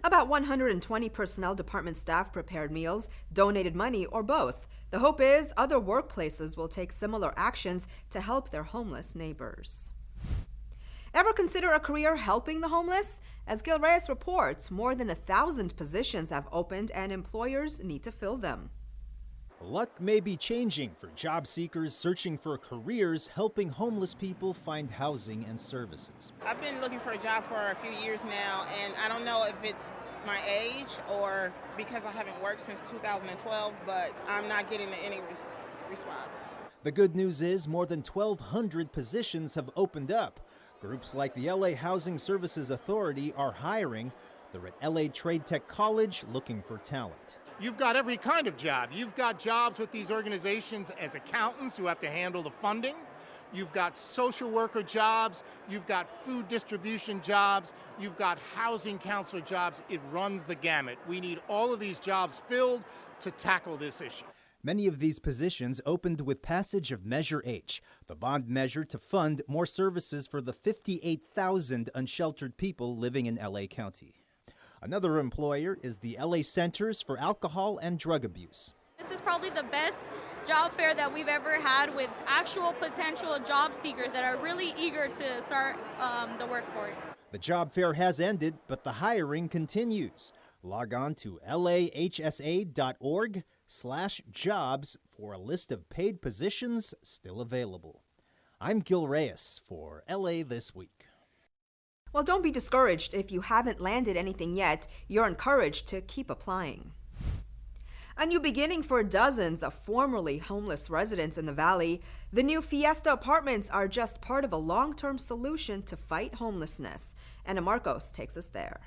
About 120 personnel department staff prepared meals, donated money, or both. The hope is other workplaces will take similar actions to help their homeless neighbors. Ever consider a career helping the homeless? As Gil Reyes reports, more than 1,000 positions have opened and employers need to fill them. Luck may be changing for job seekers searching for careers helping homeless people find housing and services. I've been looking for a job for a few years now, and I don't know if it's my age or because I haven't worked since 2012, but I'm not getting any response. The good news is more than 1,200 positions have opened up. Groups like the LA Housing Services Authority are hiring. They're at LA Trade Tech College looking for talent. You've got every kind of job. You've got jobs with these organizations as accountants who have to handle the funding. You've got social worker jobs. You've got food distribution jobs. You've got housing counselor jobs. It runs the gamut. We need all of these jobs filled to tackle this issue. Many of these positions opened with passage of Measure H, the bond measure to fund more services for the 58,000 unsheltered people living in LA County. Another employer is the LA Centers for Alcohol and Drug Abuse. This is probably the best job fair that we've ever had, with actual potential job seekers that are really eager to start the workforce. The job fair has ended, but the hiring continues. Log on to lahsa.org/jobs for a list of paid positions still available. I'm Gil Reyes for LA This Week. Well, don't be discouraged if you haven't landed anything yet. You're encouraged to keep applying. A new beginning for dozens of formerly homeless residents in the Valley. The new Fiesta apartments are just part of a long-term solution to fight homelessness. Anna Marcos takes us there.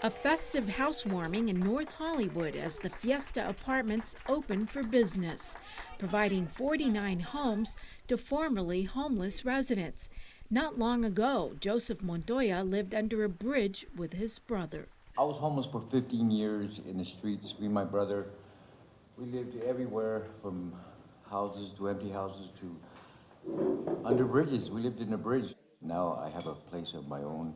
A festive housewarming in North Hollywood as the Fiesta Apartments open for business, providing 49 homes to formerly homeless residents. Not long ago, Joseph Montoya lived under a bridge with his brother. I was homeless for 15 years in the streets. Me and my brother, we lived everywhere from houses to empty houses to under bridges. We lived in a bridge. Now I have a place of my own.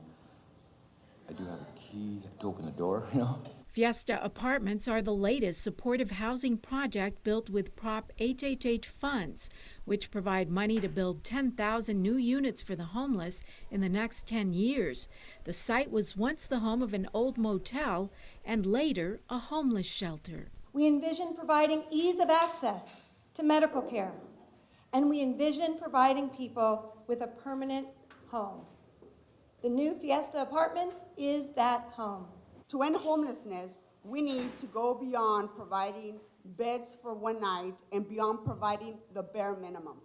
I do have a key to open the door, you know. Fiesta Apartments are the latest supportive housing project built with Prop HHH funds, which provide money to build 10,000 new units for the homeless in the next 10 years. The site was once the home of an old motel and later a homeless shelter. We envision providing ease of access to medical care, and we envision providing people with a permanent home. The new Fiesta Apartments is that home. To end homelessness, we need to go beyond providing beds for one night and beyond providing the bare minimum.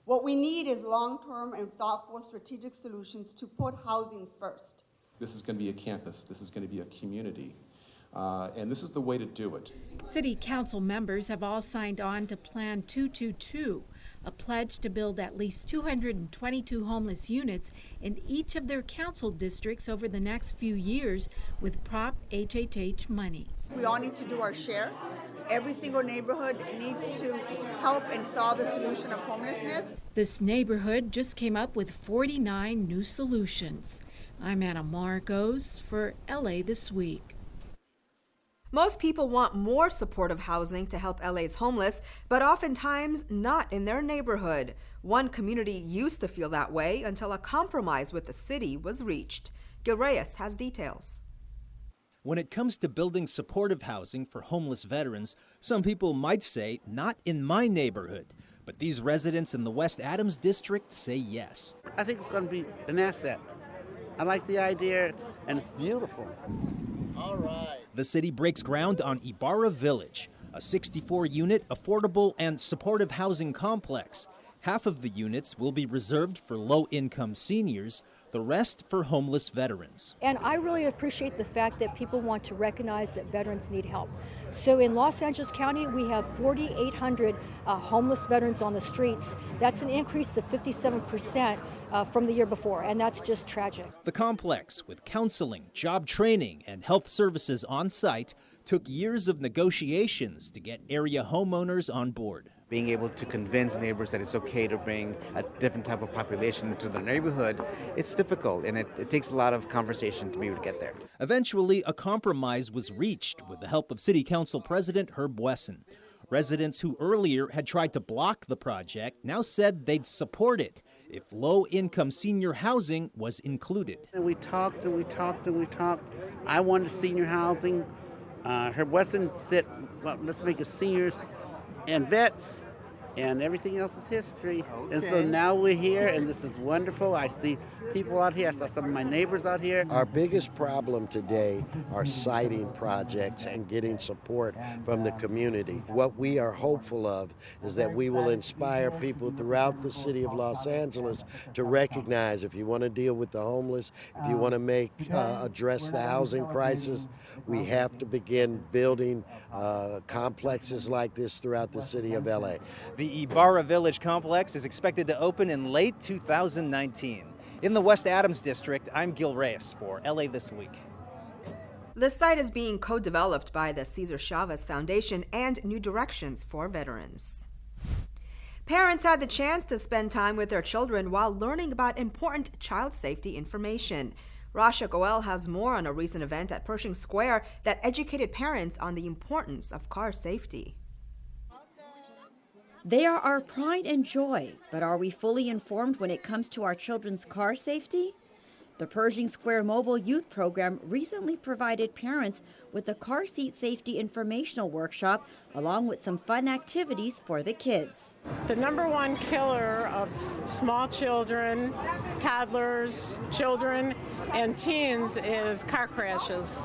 What we need is long-term and thoughtful strategic solutions to put housing first. This is going to be a campus. This is going to be a community. And this is the way to do it. City Council members have all signed on to Plan 222, a pledge to build at least 222 homeless units in each of their council districts over the next few years with Prop HHH money. We all need to do our share. Every single neighborhood needs to help and solve the solution of homelessness. This neighborhood just came up with 49 new solutions. I'm Anna Marcos for LA This Week. Most people want more supportive housing to help LA's homeless, but oftentimes not in their neighborhood. One community used to feel that way until a compromise with the city was reached. Gil Reyes has details. When it comes to building supportive housing for homeless veterans, some people might say, not in my neighborhood. But these residents in the West Adams district say yes. I think it's going to be an asset. I like the idea, and it's beautiful. All right. The city breaks ground on Ibarra Village, a 64-unit affordable and supportive housing complex. Half of the units will be reserved for low-income seniors, the rest for homeless veterans. And I really appreciate the fact that people want to recognize that veterans need help. So in Los Angeles County, we have 4,800 homeless veterans on the streets. That's an increase of 57% from the year before, and that's just tragic. The complex, with counseling, job training, and health services on site, took years of negotiations to get area homeowners on board. Being able to convince neighbors that it's okay to bring a different type of population into the neighborhood, it's difficult, and it takes a lot of conversation to be able to get there. Eventually, a compromise was reached with the help of City Council President Herb Wesson. Residents who earlier had tried to block the project now said they'd support it if low-income senior housing was included. And we talked and we talked and we talked. I wanted senior housing. Herb Wesson said, well, let's make it seniors and vets, and everything else is history. Okay. And so now we're here, and this is wonderful. I see people out here. I saw some of my neighbors out here. Our biggest problem today are siting projects and getting support from the community. What we are hopeful of is that we will inspire people throughout the city of Los Angeles to recognize if you want to deal with the homeless, if you want to address the housing crisis, we have to begin building complexes like this throughout the city of LA. The Ibarra Village complex is expected to open in late 2019. In the West Adams district, I'm Gil Reyes for LA This Week. The site is being co-developed by the Cesar Chavez Foundation and New Directions for Veterans. Parents had the chance to spend time with their children while learning about important child safety information. Rasha Goel has more on a recent event at Pershing Square that educated parents on the importance of car safety. They are our pride and joy, but are we fully informed when it comes to our children's car safety? The Pershing Square Mobile Youth Program recently provided parents with a car seat safety informational workshop along with some fun activities for the kids. The number one killer of small children, toddlers, children, and teens is car crashes.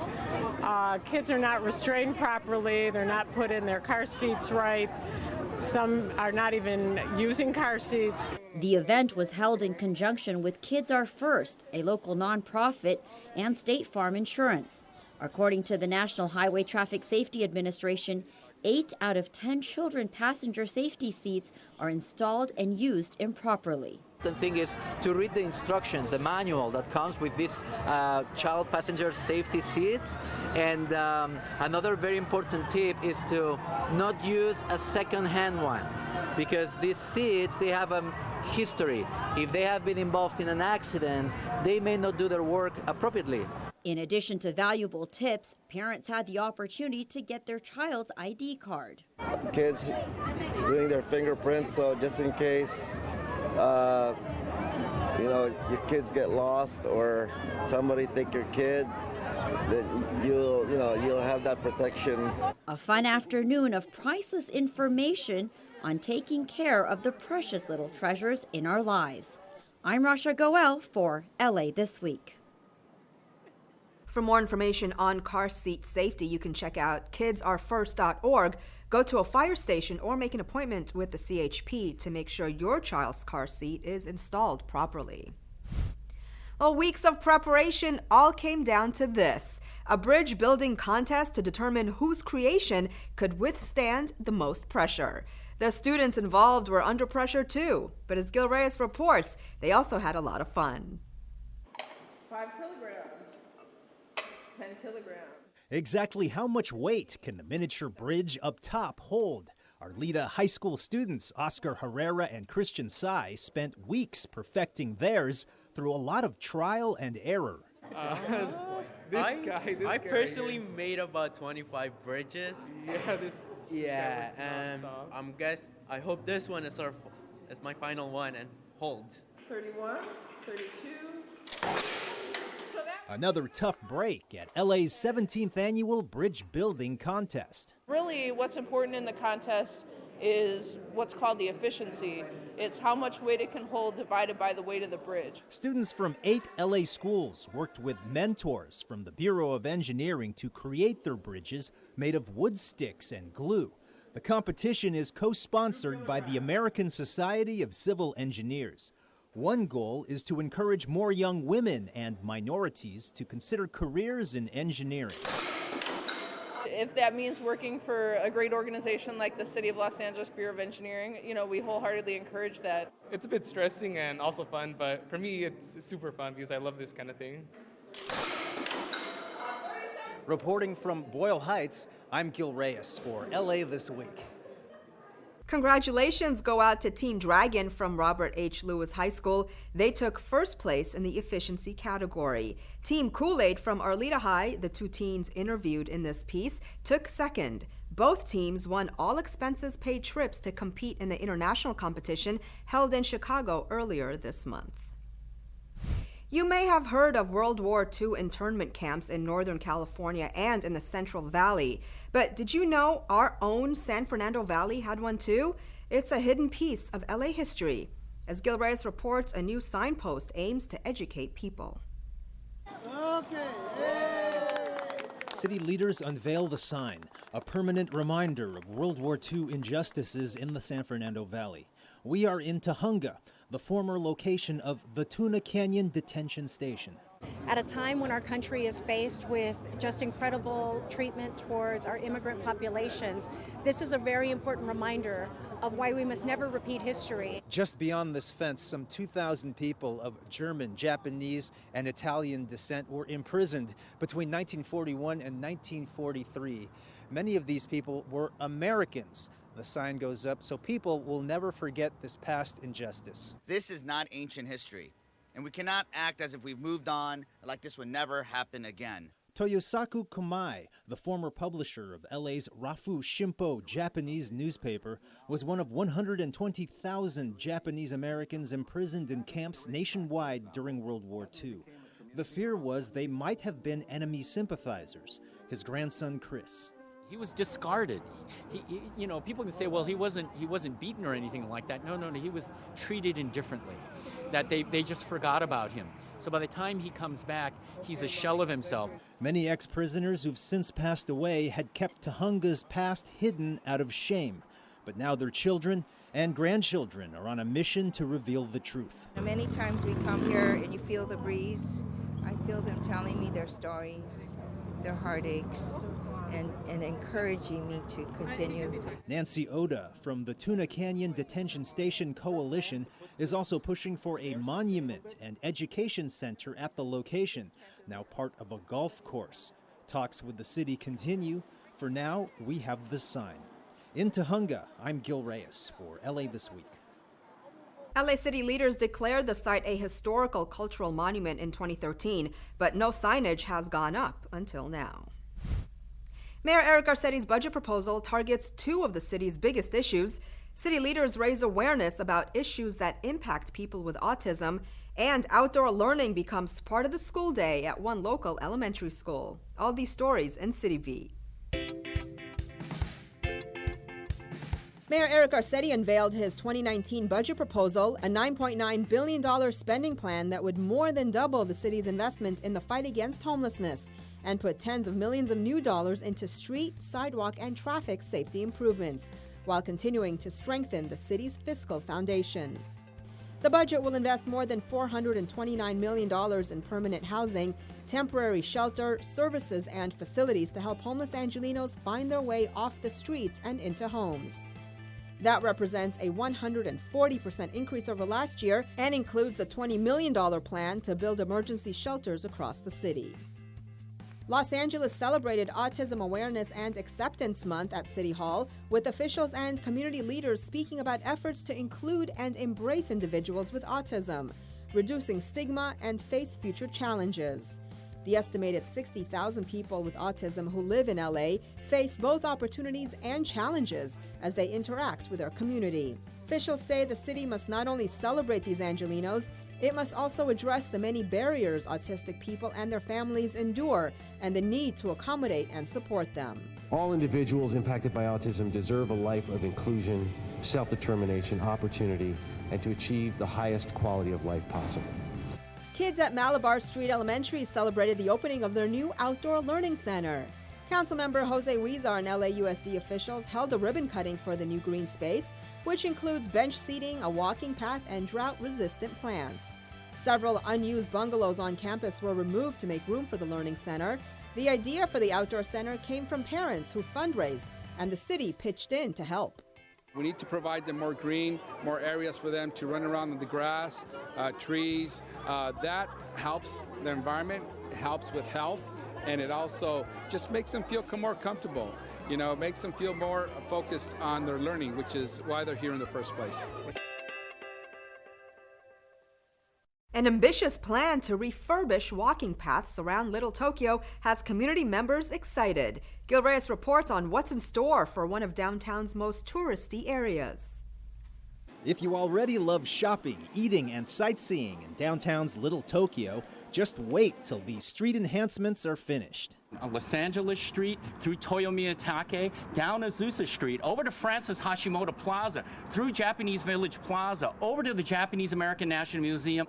Kids are not restrained properly, they're not put in their car seats right. Some are not even using car seats. The event was held in conjunction with Kids Are First, a local nonprofit, and State Farm Insurance. According to the National Highway Traffic Safety Administration, 8 out of 10 children passenger safety seats are installed and used improperly. The thing is to read the instructions, the manual that comes with this child passenger safety seats. And another very important tip is to not use a second-hand one, because these seats, they have a history. If they have been involved in an accident, they may not do their work appropriately. In addition to valuable tips, parents had the opportunity to get their child's ID card. Kids doing their fingerprints, so just in case your kids get lost or somebody take your kid, then you'll have that protection. A fun afternoon of priceless information on taking care of the precious little treasures in our lives. I'm Rasha Goel for LA This Week. For more information on car seat safety, you can check out kidsaretfirst.org. Go to a fire station or make an appointment with the CHP to make sure your child's car seat is installed properly. Well, weeks of preparation all came down to this: a bridge building contest to determine whose creation could withstand the most pressure. The students involved were under pressure too, but as Gil Reyes reports, they also had a lot of fun. 5 kilograms, 10 kilograms. Exactly how much weight can the miniature bridge up top hold? Arleta High School students Oscar Herrera and Christian Sai spent weeks perfecting theirs through a lot of trial and error. I personally made about 25 bridges. I hope this one is my final one and holds. 31, 32. Another tough break at LA's 17th annual bridge building contest. Really, what's important in the contest is what's called the efficiency. It's how much weight it can hold divided by the weight of the bridge. Students from 8 LA schools worked with mentors from the Bureau of Engineering to create their bridges made of wood sticks and glue. The competition is co-sponsored by the American Society of Civil Engineers. One goal is to encourage more young women and minorities to consider careers in engineering. If that means working for a great organization like the City of Los Angeles Bureau of Engineering, we wholeheartedly encourage that. It's a bit stressing and also fun, but for me it's super fun because I love this kind of thing. Reporting from Boyle Heights, I'm Gil Reyes for LA This Week. Congratulations go out to Team Dragon from Robert H. Lewis High School. They took first place in the efficiency category. Team Kool-Aid from Arleta High, the two teens interviewed in this piece, took second. Both teams won all expenses paid trips to compete in the international competition held in Chicago earlier this month. You may have heard of World War II internment camps in Northern California and in the Central Valley. But did you know our own San Fernando Valley had one too? It's a hidden piece of LA history. As Gil Reyes reports, a new signpost aims to educate people. City leaders unveil the sign, a permanent reminder of World War II injustices in the San Fernando Valley. We are in Tujunga, the former location of the Tuna Canyon Detention Station. At a time when our country is faced with just incredible treatment towards our immigrant populations, this is a very important reminder of why we must never repeat history. Just beyond this fence, some 2,000 people of German, Japanese, and Italian descent were imprisoned between 1941 and 1943. Many of these people were Americans. The sign goes up so people will never forget this past injustice. This is not ancient history, and we cannot act as if we've moved on, like this would never happen again. Toyosaku Kumai, the former publisher of LA's Rafu Shimpo Japanese newspaper, was one of 120,000 Japanese Americans imprisoned in camps nationwide during World War II. The fear was they might have been enemy sympathizers. His grandson, Chris. He was discarded. You know, people can say, well, he wasn't beaten or anything like that. No, he was treated indifferently. That they just forgot about him. So by the time he comes back, he's a shell of himself. Many ex-prisoners who've since passed away had kept Tujunga's past hidden out of shame. But now their children and grandchildren are on a mission to reveal the truth. Many times we come here and you feel the breeze. I feel them telling me their stories, their heartaches, and encouraging me to continue. Nancy Oda from the Tuna Canyon Detention Station Coalition is also pushing for a monument and education center at the location, now part of a golf course. Talks with the city continue. For now, we have the sign. In Tujunga, I'm Gil Reyes for LA This Week. LA city leaders declared the site a historical cultural monument in 2013, but no signage has gone up until now. Mayor Eric Garcetti's budget proposal targets two of the city's biggest issues. City leaders raise awareness about issues that impact people with autism, and outdoor learning becomes part of the school day at one local elementary school. All these stories in City V. Mayor Eric Garcetti unveiled his 2019 budget proposal, a $9.9 billion spending plan that would more than double the city's investment in the fight against homelessness and put tens of millions of new dollars into street, sidewalk, and traffic safety improvements, while continuing to strengthen the city's fiscal foundation. The budget will invest more than $429 million in permanent housing, temporary shelter, services, and facilities to help homeless Angelenos find their way off the streets and into homes. That represents a 140% increase over last year and includes the $20 million plan to build emergency shelters across the city. Los Angeles celebrated Autism Awareness and Acceptance Month at City Hall, with officials and community leaders speaking about efforts to include and embrace individuals with autism, reducing stigma, and face future challenges. The estimated 60,000 people with autism who live in LA face both opportunities and challenges as they interact with our community. Officials say the city must not only celebrate these Angelenos, it must also address the many barriers autistic people and their families endure and the need to accommodate and support them. All individuals impacted by autism deserve a life of inclusion, self-determination, opportunity, and to achieve the highest quality of life possible. Kids at Malabar Street Elementary celebrated the opening of their new outdoor learning center. Councilmember Jose Huizar and LAUSD officials held a ribbon cutting for the new green space, which includes bench seating, a walking path, and drought-resistant plants. Several unused bungalows on campus were removed to make room for the learning center. The idea for the outdoor center came from parents who fundraised, and the city pitched in to help. We need to provide them more green, more areas for them to run around in the grass, trees. That helps the environment, helps with health, and it also just makes them feel more comfortable. makes them feel more focused on their learning, which is why they're here in the first place. An ambitious plan to refurbish walking paths around Little Tokyo has community members excited. Gil Reyes reports on what's in store for one of downtown's most touristy areas. If you already love shopping, eating, and sightseeing in downtown's Little Tokyo, just wait till these street enhancements are finished. On Los Angeles Street, through Toyomiya Take, down Azusa Street, over to Francis Hashimoto Plaza, through Japanese Village Plaza, over to the Japanese American National Museum.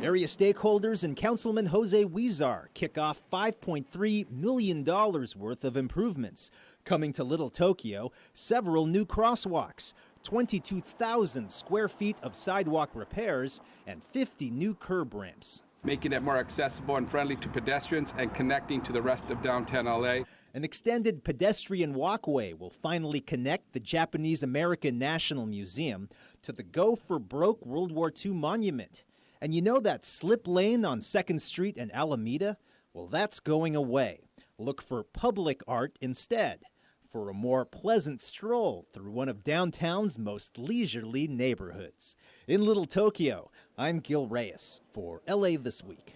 Area stakeholders and Councilman Jose Huizar kick off $5.3 million worth of improvements. Coming to Little Tokyo, several new crosswalks, 22,000 square feet of sidewalk repairs, and 50 new curb ramps. Making it more accessible and friendly to pedestrians and connecting to the rest of downtown LA. An extended pedestrian walkway will finally connect the Japanese American National Museum to the Go for Broke World War II monument. And you know that slip lane on 2nd Street and Alameda? Well, that's going away. Look for public art instead, for a more pleasant stroll through one of downtown's most leisurely neighborhoods. In Little Tokyo, I'm Gil Reyes for LA This Week.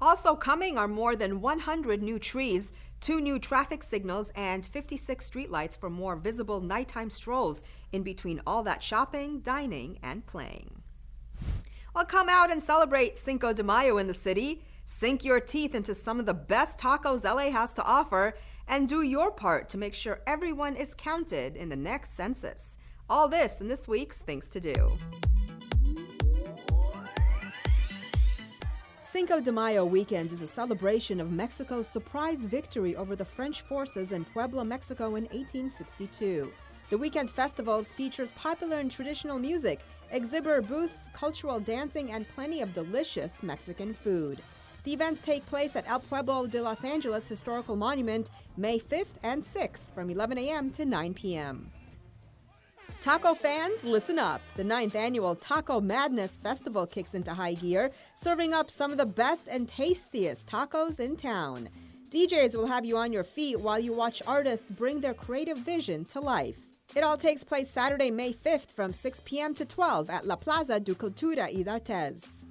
Also coming are more than 100 new trees, 2 new traffic signals, and 56 streetlights for more visible nighttime strolls in between all that shopping, dining, and playing. Well, come out and celebrate Cinco de Mayo in the city. Sink your teeth into some of the best tacos LA has to offer and do your part to make sure everyone is counted in the next census. All this in this week's Things to Do. Cinco de Mayo weekend is a celebration of Mexico's surprise victory over the French forces in Puebla, Mexico in 1862. The weekend festivals features popular and traditional music, exhibitor booths, cultural dancing, and plenty of delicious Mexican food. The events take place at El Pueblo de Los Angeles Historical Monument May 5th and 6th from 11 a.m. to 9 p.m. Taco fans, listen up. The 9th annual Taco Madness Festival kicks into high gear, serving up some of the best and tastiest tacos in town. DJs will have you on your feet while you watch artists bring their creative vision to life. It all takes place Saturday, May 5th from 6 p.m. to 12 at La Plaza de Cultura y Artes.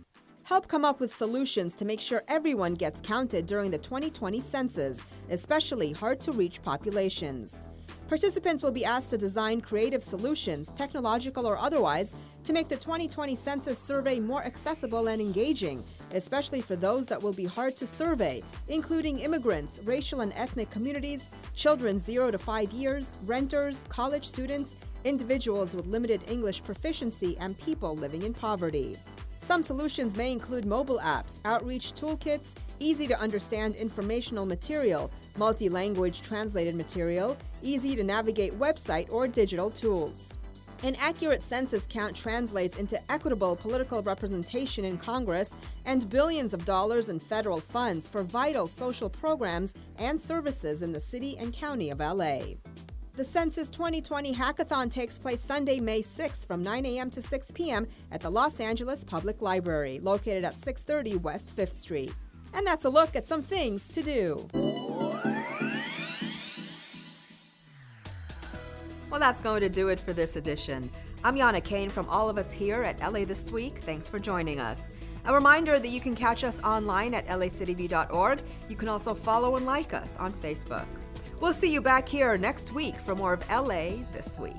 Help come up with solutions to make sure everyone gets counted during the 2020 census, especially hard-to-reach populations. Participants will be asked to design creative solutions, technological or otherwise, to make the 2020 census survey more accessible and engaging, especially for those that will be hard to survey, including immigrants, racial and ethnic communities, children 0 to 5 years, renters, college students, individuals with limited English proficiency, and people living in poverty. Some solutions may include mobile apps, outreach toolkits, easy-to-understand informational material, multi-language translated material, easy-to-navigate website or digital tools. An accurate census count translates into equitable political representation in Congress and billions of dollars in federal funds for vital social programs and services in the city and county of LA. The Census 2020 Hackathon takes place Sunday, May 6th from 9 a.m. to 6 p.m. at the Los Angeles Public Library, located at 630 West 5th Street. And that's a look at some things to do. Well, that's going to do it for this edition. I'm Yana Kane from all of us here at LA This Week. Thanks for joining us. A reminder that you can catch us online at lacityview.org. You can also follow and like us on Facebook. We'll see you back here next week for more of LA This Week.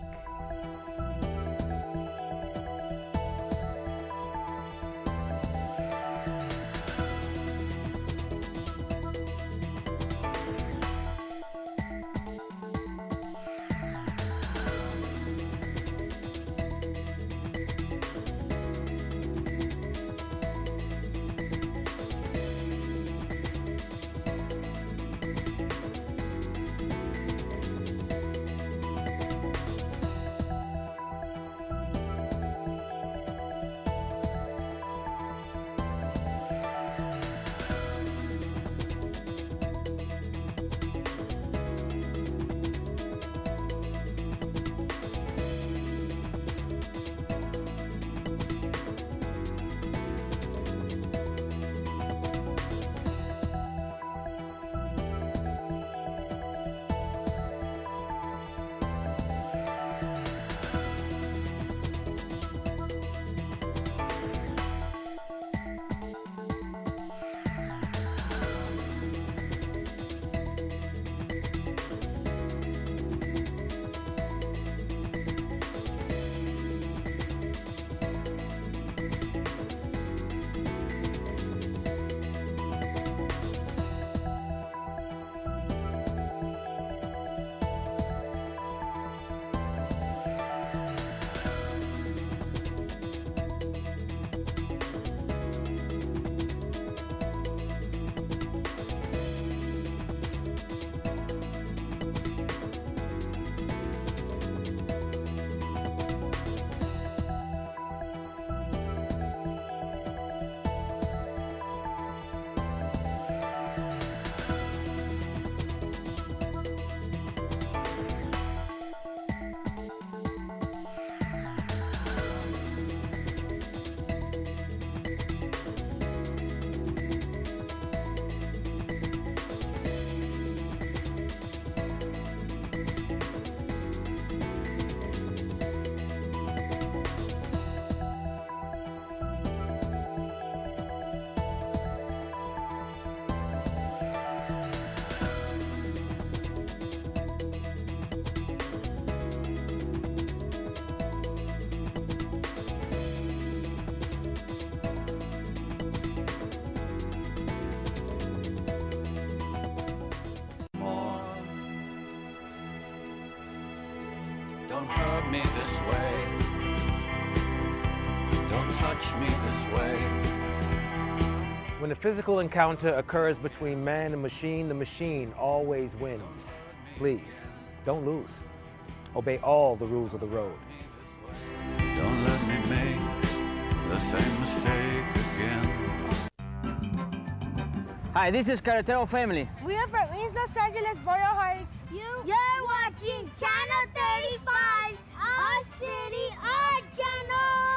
me this way. Don't touch me this way. When a physical encounter occurs between man and machine, the machine always wins. Please, don't lose. Obey all the rules of the road. Don't let me make the same mistake again. Hi, this is Carretero Family. We are from East Los Angeles, Boyle Heights. You're watching Channel 35, our city, our channel.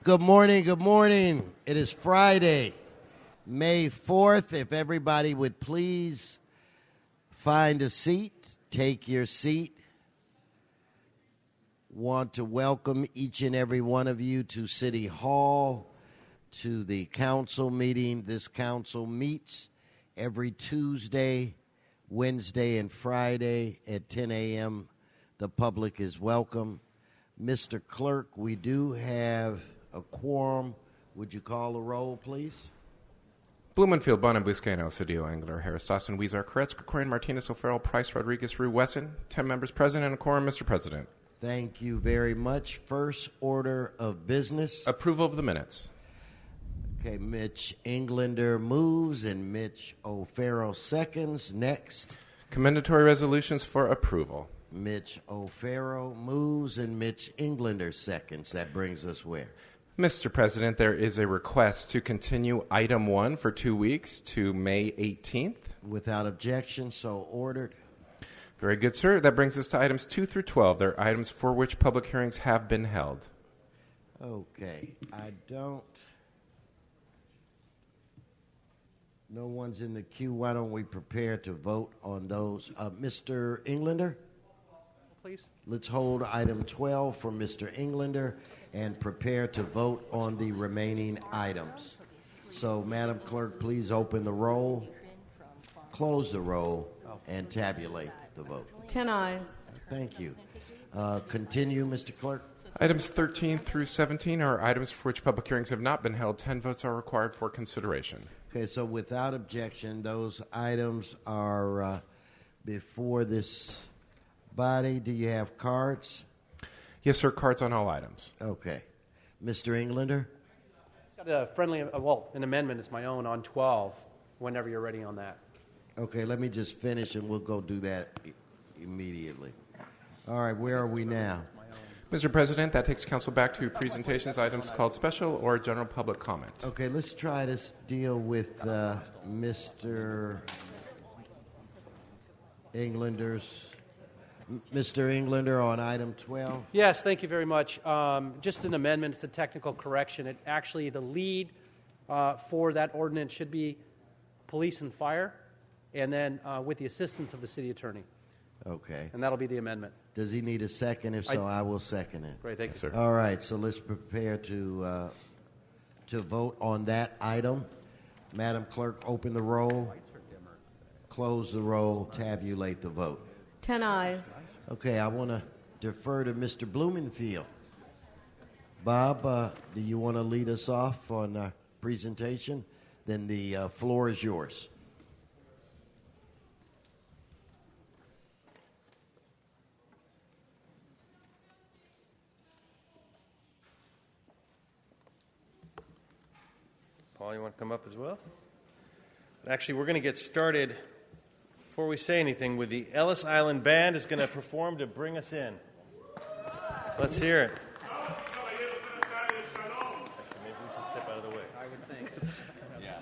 Good morning, good morning. It is Friday, May 4th. If everybody would please find a seat, take your seat. Want to welcome each and every one of you to City Hall, to the council meeting. This council meets every Tuesday, Wednesday, and Friday at 10 a.m. The public is welcome. Mr. Clerk, we do have a quorum. Would you call the roll, please? Blumenfield, Bonham, Buscaino, Cedillo, Angler, Harris, Dawson, Weezer, Koretz, Coyne, Martinez, O'Farrell, Price, Rodriguez, Rue, Wesson. 10 members present and a quorum, Mr. President. Thank you very much. First order of business. Approval of the minutes. Okay, Mitch Englander moves and Mitch O'Farrell seconds. Next. Commendatory resolutions for approval. Mitch O'Farrell moves and Mitch Englander seconds. That brings us where? Mr. President, there is a request to continue item 1 for 2 weeks to May 18th. Without objection, so ordered. Very good, sir. That brings us to items 2 through 12. They're items for which public hearings have been held. Okay, no one's in the queue. Why don't we prepare to vote on those? Mr. Englander? Please. Let's hold item 12 for Mr. Englander and prepare to vote on the remaining items. So, Madam Clerk, please open the roll, close the roll, and tabulate the vote. 10 ayes. Thank you. Continue, Mr. Clerk. Items 13 through 17 are items for which public hearings have not been held. 10 votes are required for consideration. Okay, so without objection, those items are before this body. Do you have cards? Yes, sir. Cards on all items. Okay. Mr. Englander? Got a friendly, an amendment. It's my own on 12, whenever you're ready on that. Okay, let me just finish and we'll go do that immediately. All right, where are we now? Mr. President, that takes council back to presentations items called special or general public comment. Okay, let's try to deal with Mr. Englander's. Mr. Englander on item 12. Yes, thank you very much. Just an amendment. It's a technical correction. It actually, the lead for that ordinance should be police and fire, and then with the assistance of the city attorney. Okay. And that'll be the amendment. Does he need a second? If so, I will second it. Great, thank you, sir. All right, so let's prepare to vote on that item. Madam Clerk, open the roll, close the roll, tabulate the vote. 10 ayes. Okay, I want to defer to Mr. Blumenfield. Bob, do you want to lead us off on presentation? Then the floor is yours. Paul, you want to come up as well? Actually, we're going to get started before we say anything with the Ellis Island Band is going to perform to bring us in. Let's hear it. Maybe we can step out of the way. I would think. Yeah.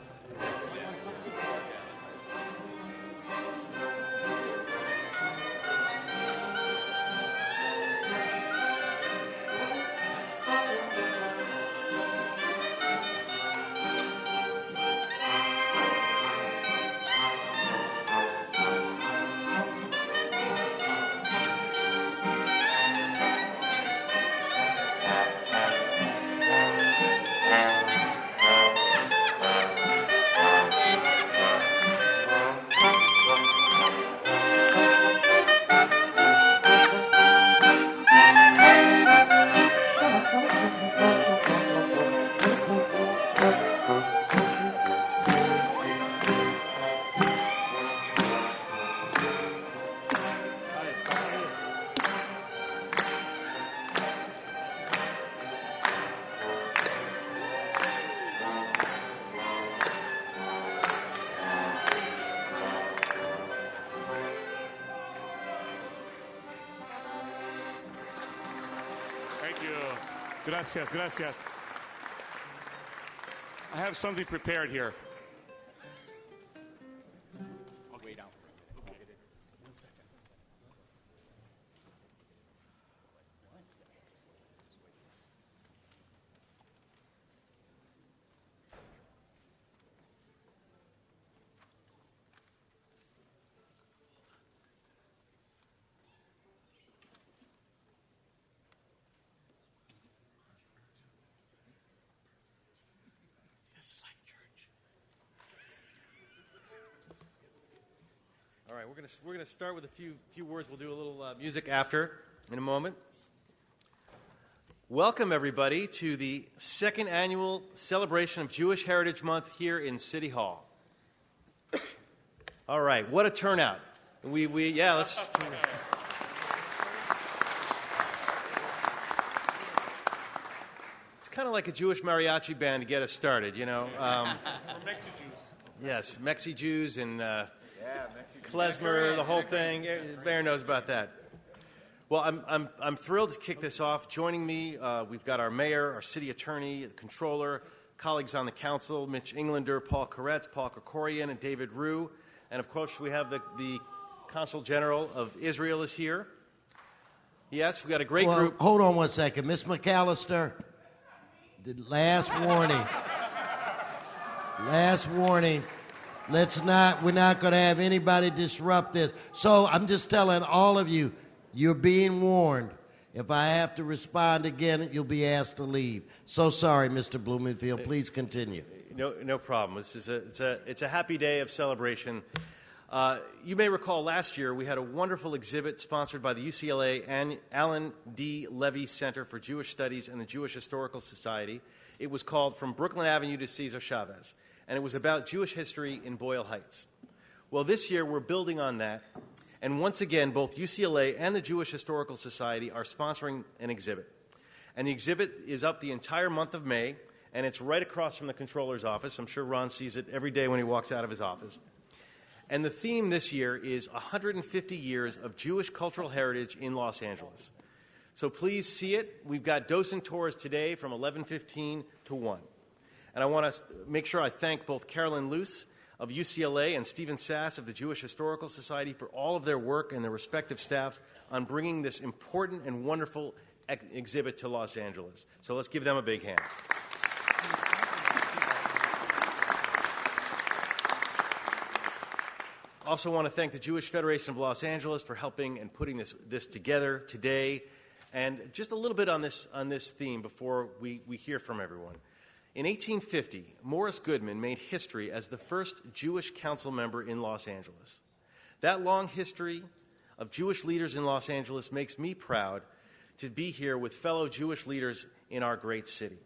Thank you. Gracias, gracias. I have something prepared here. Way down. right, we're gonna start with a few words. We'll do a little music after in a moment. Welcome everybody to the second annual celebration of Jewish Heritage Month here in City Hall. All right, what a turnout! Let's. It's kind of like a Jewish mariachi band to get us started, you know. Mexi Jews. Yes, Mexi Jews and klezmer, the whole thing. Mayor knows about that. Well, I'm thrilled to kick this off. Joining me, we've got our mayor, our city attorney, the controller, colleagues on the council, Mitch Englander, Paul Koretz, Paul Krikorian, and David Rue. And, of course, we have the Consul General of Israel is here. Yes, we've got a great group. Hold on one second. Miss McAllister, the last warning. Last warning. We're not going to have anybody disrupt this. So I'm just telling all of you, you're being warned. If I have to respond again, you'll be asked to leave. So sorry, Mr. Blumenfield. Please continue. No problem. It's a happy day of celebration. You may recall last year we had a wonderful exhibit sponsored by the UCLA and Alan D. Levy Center for Jewish Studies and the Jewish Historical Society. It was called From Brooklyn Avenue to Cesar Chavez, and it was about Jewish history in Boyle Heights. Well, this year we're building on that. And once again, both UCLA and the Jewish Historical Society are sponsoring an exhibit. And the exhibit is up the entire month of May, and it's right across from the controller's office. I'm sure Ron sees it every day when he walks out of his office. And the theme this year is 150 years of Jewish cultural heritage in Los Angeles. So please see it. We've got docent tours today from 11:15 to 1. And I want to make sure I thank both Carolyn Luce of UCLA and Stephen Sass of the Jewish Historical Society for all of their work and their respective staffs on bringing this important and wonderful exhibit to Los Angeles. So let's give them a big hand. Also want to thank the Jewish Federation of Los Angeles for helping and putting this together today. And just a little bit on this theme before we hear from everyone. In 1850, Morris Goodman made history as the first Jewish council member in Los Angeles. That long history of Jewish leaders in Los Angeles makes me proud to be here with fellow Jewish leaders in our great city.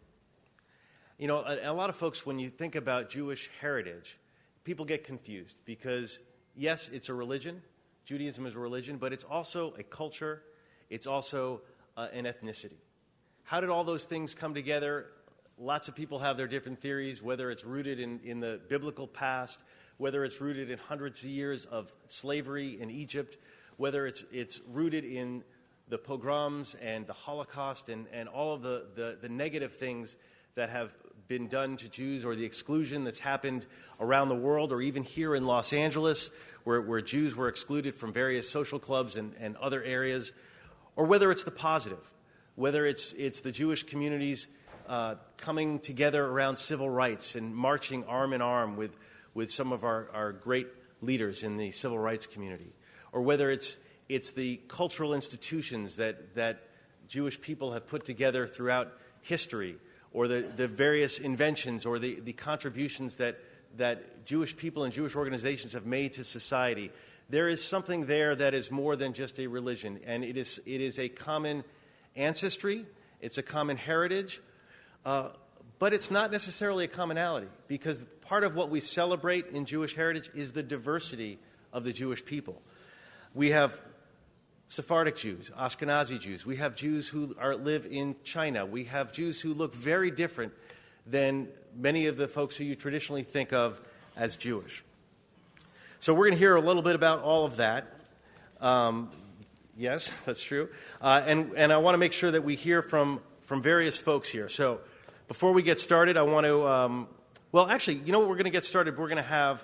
You know, a lot of folks, when you think about Jewish heritage, people get confused because, yes, it's a religion. Judaism is a religion, but it's also a culture. It's also an ethnicity. How did all those things come together? Lots of people have their different theories, whether it's rooted in the biblical past, whether it's rooted in hundreds of years of slavery in Egypt, whether it's rooted in the pogroms and the Holocaust and all of the negative things that have been done to Jews, or the exclusion that's happened around the world, or even here in Los Angeles, where Jews were excluded from various social clubs and other areas, or whether it's the positive, whether it's the Jewish communities coming together around civil rights and marching arm in arm with some of our great leaders in the civil rights community, or whether it's the cultural institutions that Jewish people have put together throughout history, or the various inventions or the contributions that Jewish people and Jewish organizations have made to society. There is something there that is more than just a religion, and it is a common ancestry, it's a common heritage, but it's not necessarily a commonality, because part of what we celebrate in Jewish heritage is the diversity of the Jewish people. We have Sephardic Jews, Ashkenazi Jews. We have Jews who live in China. We have Jews who look very different than many of the folks who you traditionally think of as Jewish. So we're going to hear a little bit about all of that. Yes, that's true. And I want to make sure that we hear from various folks here. So before we get started, I want to, well, actually, you know what, we're going to get started. We're going to have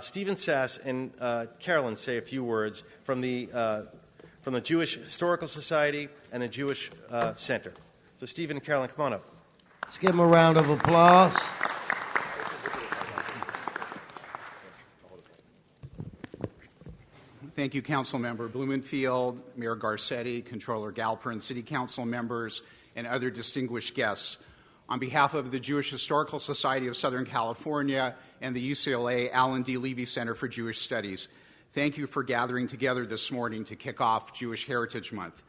Stephen Sass and Carolyn say a few words from the Jewish Historical Society and the Jewish Center. So Stephen and Carolyn, come on up. Let's give them a round of applause. Thank you, Council Member Blumenfield, Mayor Garcetti, Controller Galperin, City Council members, and other distinguished guests. On behalf of the Jewish Historical Society of Southern California and the UCLA Alan D. Levy Center for Jewish Studies, thank you for gathering together this morning to kick off Jewish Heritage Month.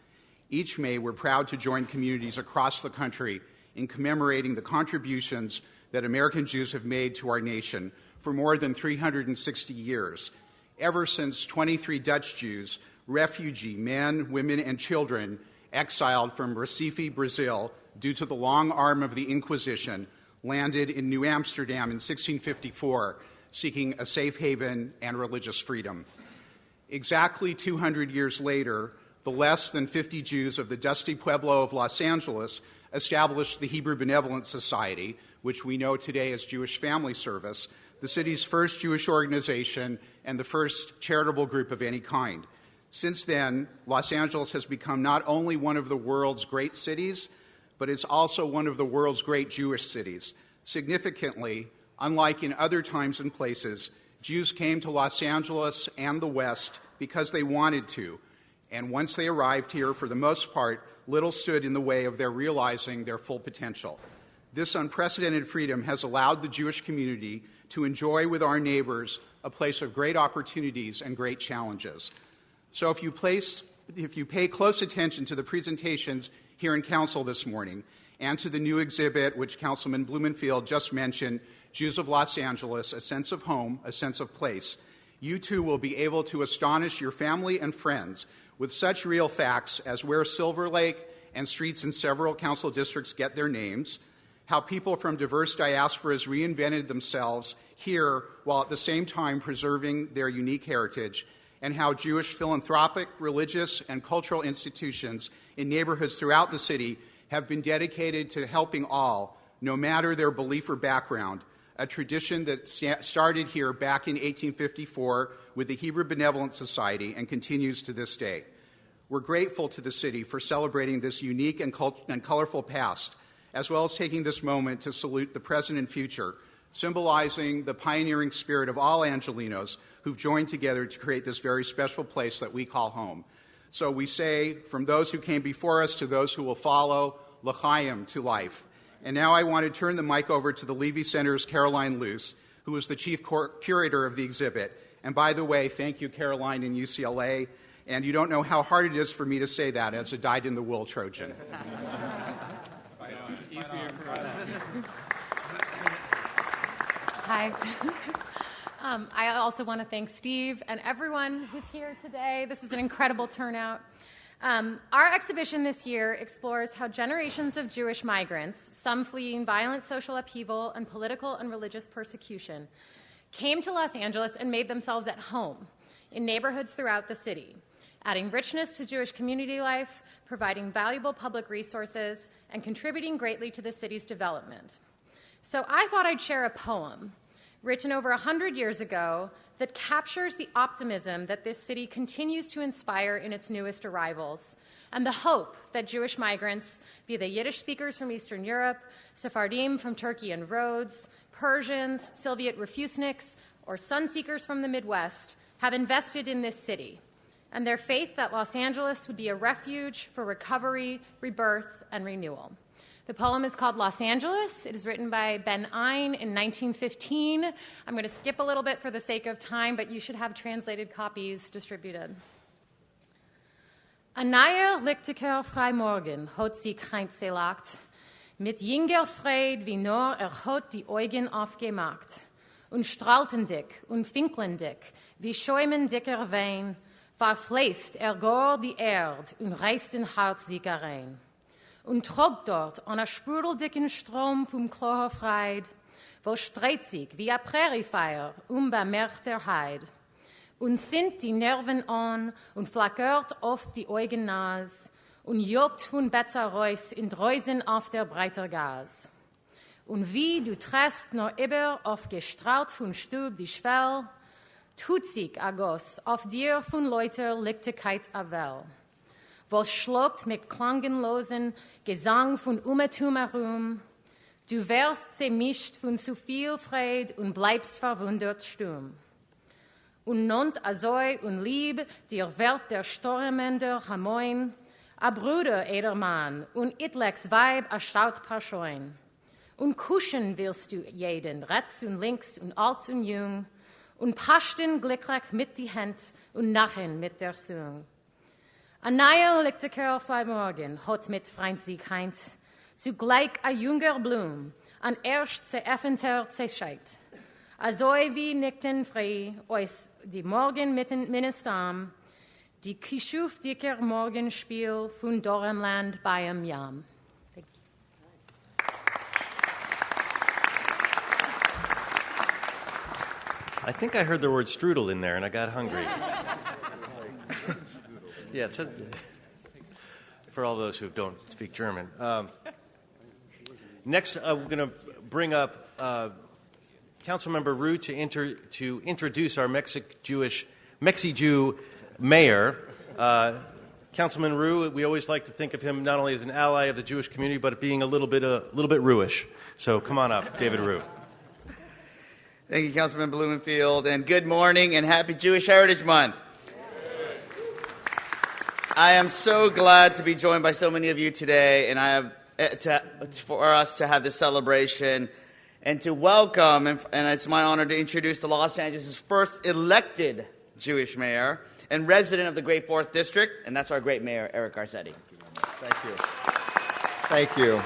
Each May, we're proud to join communities across the country in commemorating the contributions that American Jews have made to our nation for more than 360 years. Ever since 23 Dutch Jews, refugee men, women, and children exiled from Recife, Brazil, due to the long arm of the Inquisition, landed in New Amsterdam in 1654, seeking a safe haven and religious freedom. Exactly 200 years later, the less than 50 Jews of the dusty Pueblo of Los Angeles established the Hebrew Benevolent Society, which we know today as Jewish Family Service, the city's first Jewish organization and the first charitable group of any kind. Since then, Los Angeles has become not only one of the world's great cities, but it's also one of the world's great Jewish cities. Significantly, unlike in other times and places, Jews came to Los Angeles and the West because they wanted to. And once they arrived here, for the most part, little stood in the way of their realizing their full potential. This unprecedented freedom has allowed the Jewish community to enjoy with our neighbors a place of great opportunities and great challenges. So if you pay close attention to the presentations here in Council this morning and to the new exhibit, which Councilman Blumenfield just mentioned, Jews of Los Angeles, A Sense of Home, A Sense of Place, you too will be able to astonish your family and friends with such real facts as where Silver Lake and streets in several council districts get their names, how people from diverse diasporas reinvented themselves here while at the same time preserving their unique heritage, and how Jewish philanthropic, religious, and cultural institutions in neighborhoods throughout the city have been dedicated to helping all, no matter their belief or background, a tradition that started here back in 1854 with the Hebrew Benevolent Society and continues to this day. We're grateful to the city for celebrating this unique and colorful past, as well as taking this moment to salute the present and future, symbolizing the pioneering spirit of all Angelenos who've joined together to create this very special place that we call home. So we say, from those who came before us to those who will follow, l'chaim, to life. And now I want to turn the mic over to the Levy Center's Caroline Luce, who is the chief curator of the exhibit. And by the way, thank you, Caroline, in UCLA. And you don't know how hard it is for me to say that as a dyed-in-the-wool Trojan. Easier for us. Hi. I also want to thank Steve and everyone who's here today. This is an incredible turnout. Our exhibition this year explores how generations of Jewish migrants, some fleeing violent social upheaval and political and religious persecution, came to Los Angeles and made themselves at home in neighborhoods throughout the city, adding richness to Jewish community life, providing valuable public resources, and contributing greatly to the city's development. So I thought I'd share a poem written over 100 years ago that captures the optimism that this city continues to inspire in its newest arrivals, and the hope that Jewish migrants, be they Yiddish speakers from Eastern Europe, Sephardim from Turkey and Rhodes, Persians, Soviet refuseniks, or sun-seekers from the Midwest, have invested in this city, and their faith that Los Angeles would be a refuge for recovery, rebirth, and renewal. The poem is called Los Angeles. It is written by Ben Ein in 1915. I'm going to skip a little bit for the sake of time, but you should have translated copies distributed. Ein neuer lichtiger Freimorgen hat sich heimselagt, mit jinger Freud wie nur hat die Augen aufgemacht, und strahltendick und finklendick wie schäumendicker Wein, verfläßt gar die Erd und reißt in Hart sich rein. Und trug dort an a sprudeldicken Strom vom klarer Freud, wo streit sich wie a Präriefeier bemerkter Heid. Und sind die Nerven an und flackert auf die Augen nas und jogt von Betzereus in Dreusen auf der breiter Gas. Und wie du träst noch über auf gestrahlt von Stub die Schwell, tut sich a Goss auf dir von Leuter Lichtigkeit a Well. Was schluckt mit klangenlosen Gesang von Umetum herum. Du wärst zermischt von zu viel Freud und bleibst verwundert stumm. Und nont azoi und lieb dir wird der Stormender Hamoin, a Bruder Edermann und Itlex Weib a Staut Paschoin. Und kuschen willst du jeden, rechts und links und alt und jung, und Pashtin glücklich mit die Hand und Nachen mit der Sung. Ein neuer Lichterkerl für morgen hat mit Freundlichkeit zugleich ein junger Blum an erst zu öffenter Zeit. Also wie nickten frei aus die Morgen mitten Ministam, die Kischuf dicker Morgenspiel von Dornland bei am Jam. I think I heard the word strudel in there, and I got hungry. Yeah, it's for all those who don't speak German. Next, we're going to bring up Councilmember Rue to introduce our Mexi-Jew mayor. Councilman Rue, we always like to think of him not only as an ally of the Jewish community, but being a little bit Rue-ish. So come on up, David Rue. Thank you, Councilman Blumenfield, and good morning and happy Jewish Heritage Month. I am so glad to be joined by so many of you today, and for us to have this celebration and to welcome, and it's my honor to introduce the Los Angeles' first elected Jewish mayor and resident of the Great Fourth District, and that's our great mayor, Eric Garcetti. Thank you. Thank you.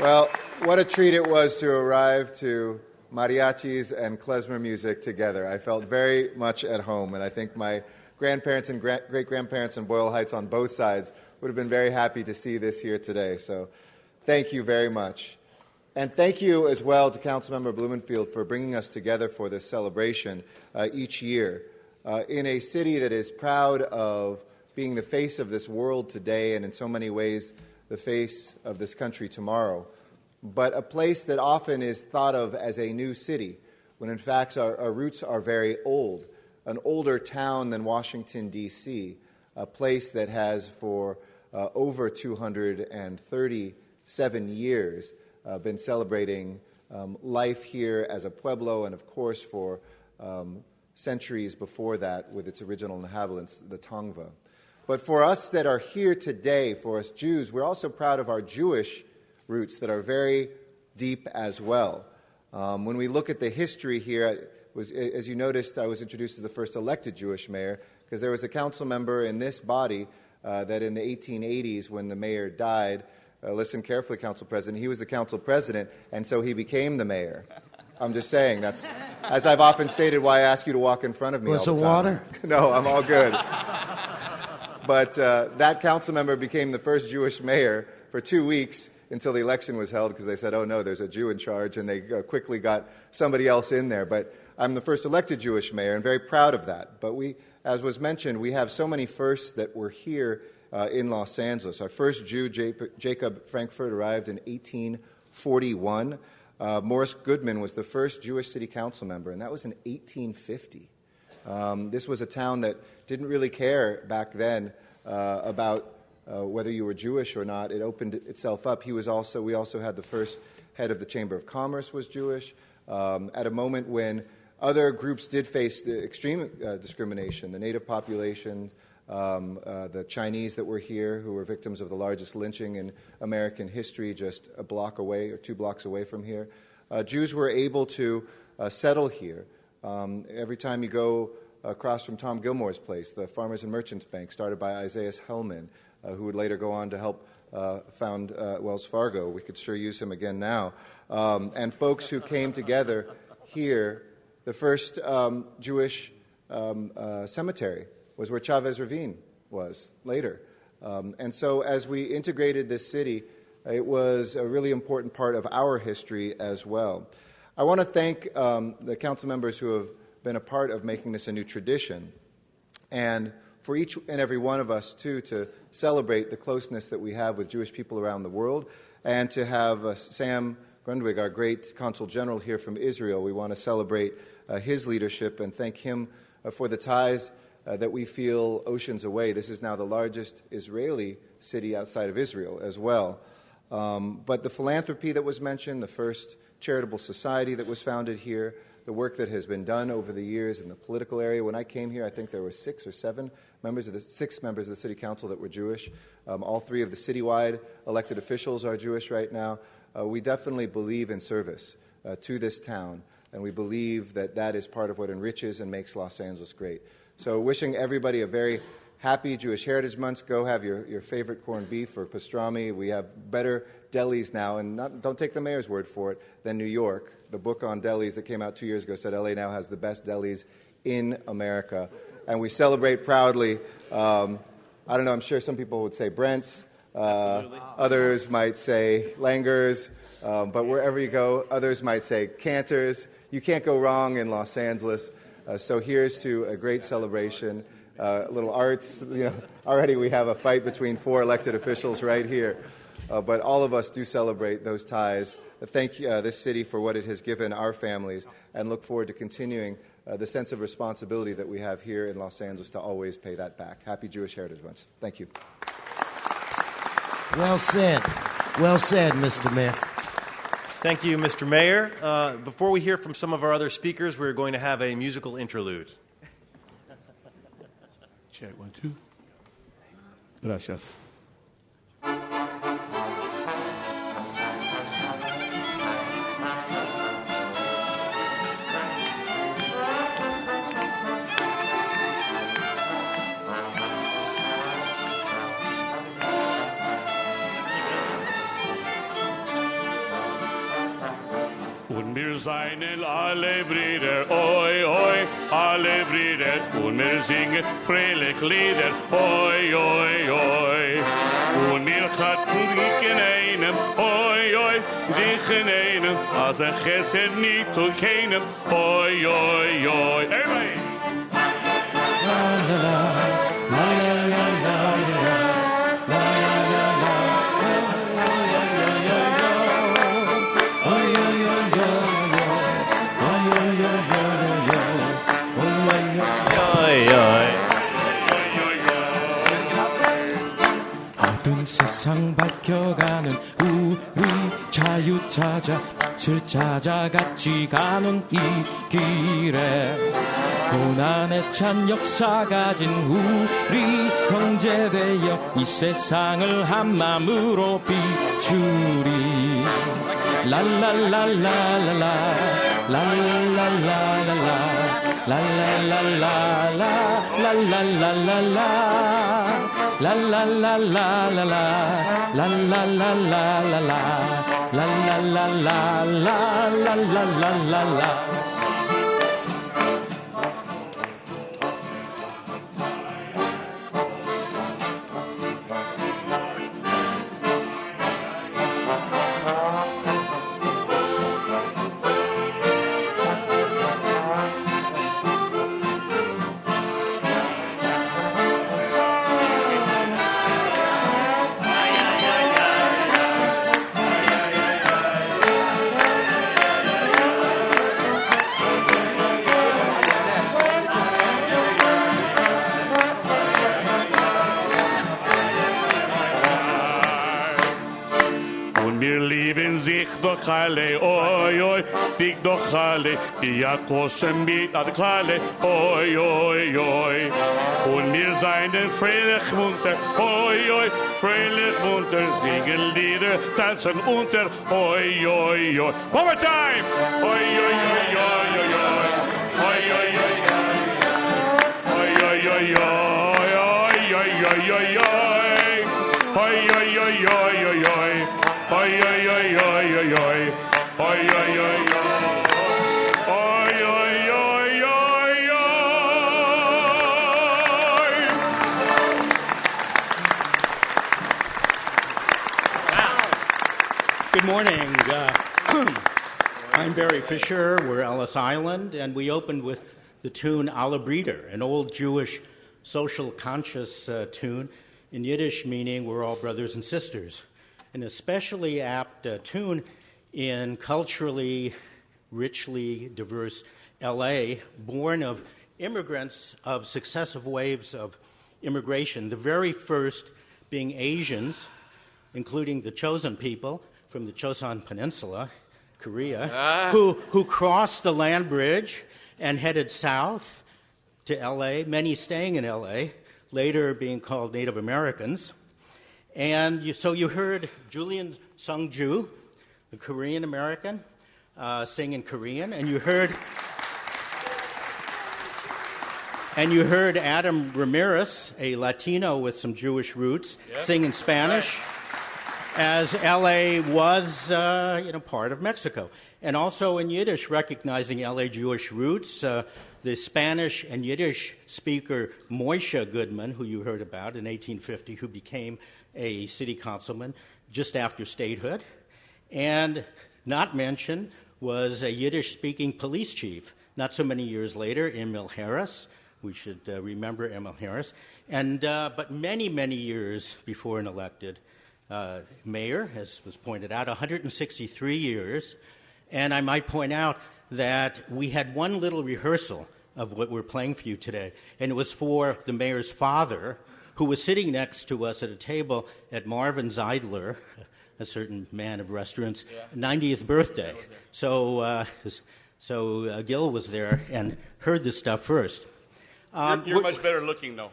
Well, what a treat it was to arrive to mariachis and klezmer music together. I felt very much at home, and I think my grandparents and great-grandparents in Boyle Heights on both sides would have been very happy to see this here today. So thank you very much. And thank you as well to Councilmember Blumenfield for bringing us together for this celebration each year in a city that is proud of being the face of this world today and in so many ways the face of this country tomorrow, but a place that often is thought of as a new city when in fact our roots are very old. An older town than Washington, D.C., a place that has for over 237 years been celebrating life here as a pueblo and, of course, for centuries before that with its original inhabitants, the Tongva. But for us that are here today, for us Jews, we're also proud of our Jewish roots that are very deep as well. When we look at the history here, as you noticed, I was introduced as the first elected Jewish mayor because there was a council member in this body that in the 1880s when the mayor died, listen carefully, Council President, he was the council president, and so he became the mayor. I'm just saying, that's, as I've often stated, why I ask you to walk in front of me all the time. Water? No, I'm all good. But that council member became the first Jewish mayor for 2 weeks until the election was held because they said, oh no, there's a Jew in charge, and they quickly got somebody else in there. But I'm the first elected Jewish mayor and very proud of that. But we, as was mentioned, we have so many firsts that were here in Los Angeles. Our first Jew, Jacob Frankfurt, arrived in 1841. Morris Goodman was the first Jewish city council member, and that was in 1850. This was a town that didn't really care back then about whether you were Jewish or not. It opened itself up. We also had the first head of the Chamber of Commerce was Jewish. At a moment when other groups did face extreme discrimination, the native population, the Chinese that were here, who were victims of the largest lynching in American history, just a block away or 2 blocks away from here. Jews were able to settle here. Every time you go across from Tom Gilmore's place, the Farmers and Merchants Bank, started by Isaiah Hellman, who would later go on to help found Wells Fargo. We could sure use him again now. And folks who came together here. The first Jewish cemetery was where Chavez Ravine was later. And so as we integrated this city, it was a really important part of our history as well. I want to thank the council members who have been a part of making this a new tradition, and for each and every one of us, too, to celebrate the closeness that we have with Jewish people around the world, and to have Sam Grundwig, our great consul general here from Israel. We want to celebrate his leadership and thank him for the ties that we feel oceans away. This is now the largest Israeli city outside of Israel as well. But the philanthropy that was mentioned, the first charitable society that was founded here, the work that has been done over the years in the political area. When I came here, I think there were 6 or 7 members of the city council that were Jewish. All 3 of the citywide elected officials are Jewish right now. We definitely believe in service to this town and we believe that that is part of what enriches and makes Los Angeles great. So wishing everybody a very happy Jewish Heritage Month. Go have your favorite corned beef or pastrami. We have better delis now, and don't take the mayor's word for it, than New York. The book on delis that came out 2 years ago said LA now has the best delis in America. And we celebrate proudly, I don't know, I'm sure some people would say Brent's, others might say Langer's, but wherever you go, others might say Cantor's. You can't go wrong in Los Angeles. So here's to a great celebration. Little arts, already we have a fight between 4 elected officials right here. But all of us do celebrate those ties. Thank this city for what it has given our families, and look forward to continuing the sense of responsibility that we have here in Los Angeles to always pay that back. Happy Jewish Heritage Month. Thank you. Well said. Well said, Mr. Mayor. Thank you, Mr. Mayor. Before we hear from some of our other speakers, we're going to have a musical interlude. Check, 1, 2. Gracias. Und wir seien alle Brüder, oi, oi, alle Brüder, und wir singen fröhlich Lieder, oi, oi, oi. Und wir hatten in einem, oi, oi, sich in einem, als Chesed nicht zu keinem, oi, oi, oi. Everybody! La, la, la, la, la, la, la, la. 어두운 세상 밝혀가는 우리 자유 찾아 빛을 찾아 같이 가는 이 길에 고난에 찬 역사 가진 우리 형제 되어 이 세상을 한마음으로 비추리 랄랄랄랄랄라 랄랄랄랄라 랄랄랄랄라 랄랄랄랄라 랄랄랄랄라 랄랄랄랄라 랄랄랄랄라 doch alle, oi, oi, dich doch alle, die Jakobsen mit ad Kalle, oi, oi, oi. Und wir seien den fröhlich munter, oi, oi, fröhlich munter, singen Lieder, tanzen unter, oi, oi, oi. One more time! Oi, oi, oi, oi, oi, oi. Oi, oi, oi, oi. Oi, oi, oi, oi, oi, oi, oi, oi, oi. Oi, oi, oi, oi, oi, oi. Oi, oi, oi, oi, oi, oi. Oi, oi, oi, oi. Oi, oi, oi, oi, oi. Good morning. I'm Barry Fisher. We're Ellis Island, and we opened with the tune Alla Breder, an old Jewish social conscious tune, in Yiddish meaning we're all brothers and sisters. An especially apt tune in culturally, richly diverse L.A., born of immigrants of successive waves of immigration, the very first being Asians, including the Chosen people from the Chosun Peninsula, Korea, who crossed the land bridge and headed south to L.A., many staying in L.A., later being called Native Americans. And so you heard Julian Sungju, a Korean American, sing in Korean, and you heard Adam Ramirez, a Latino with some Jewish roots, sing in Spanish, as LA was, part of Mexico. And also in Yiddish, recognizing LA Jewish roots, the Spanish and Yiddish speaker Moishe Goodman, who you heard about in 1850, who became a city councilman just after statehood. And not mentioned was a Yiddish-speaking police chief, not so many years later, Emil Harris. We should remember Emil Harris. And but many, many years before an elected mayor, as was pointed out, 163 years. And I might point out that we had one little rehearsal of what we're playing for you today, and it was for the mayor's father, who was sitting next to us at a table at Marvin Zeidler, a certain man of restaurants, 90th birthday. So Gil was there and heard this stuff first. You're much better looking, though.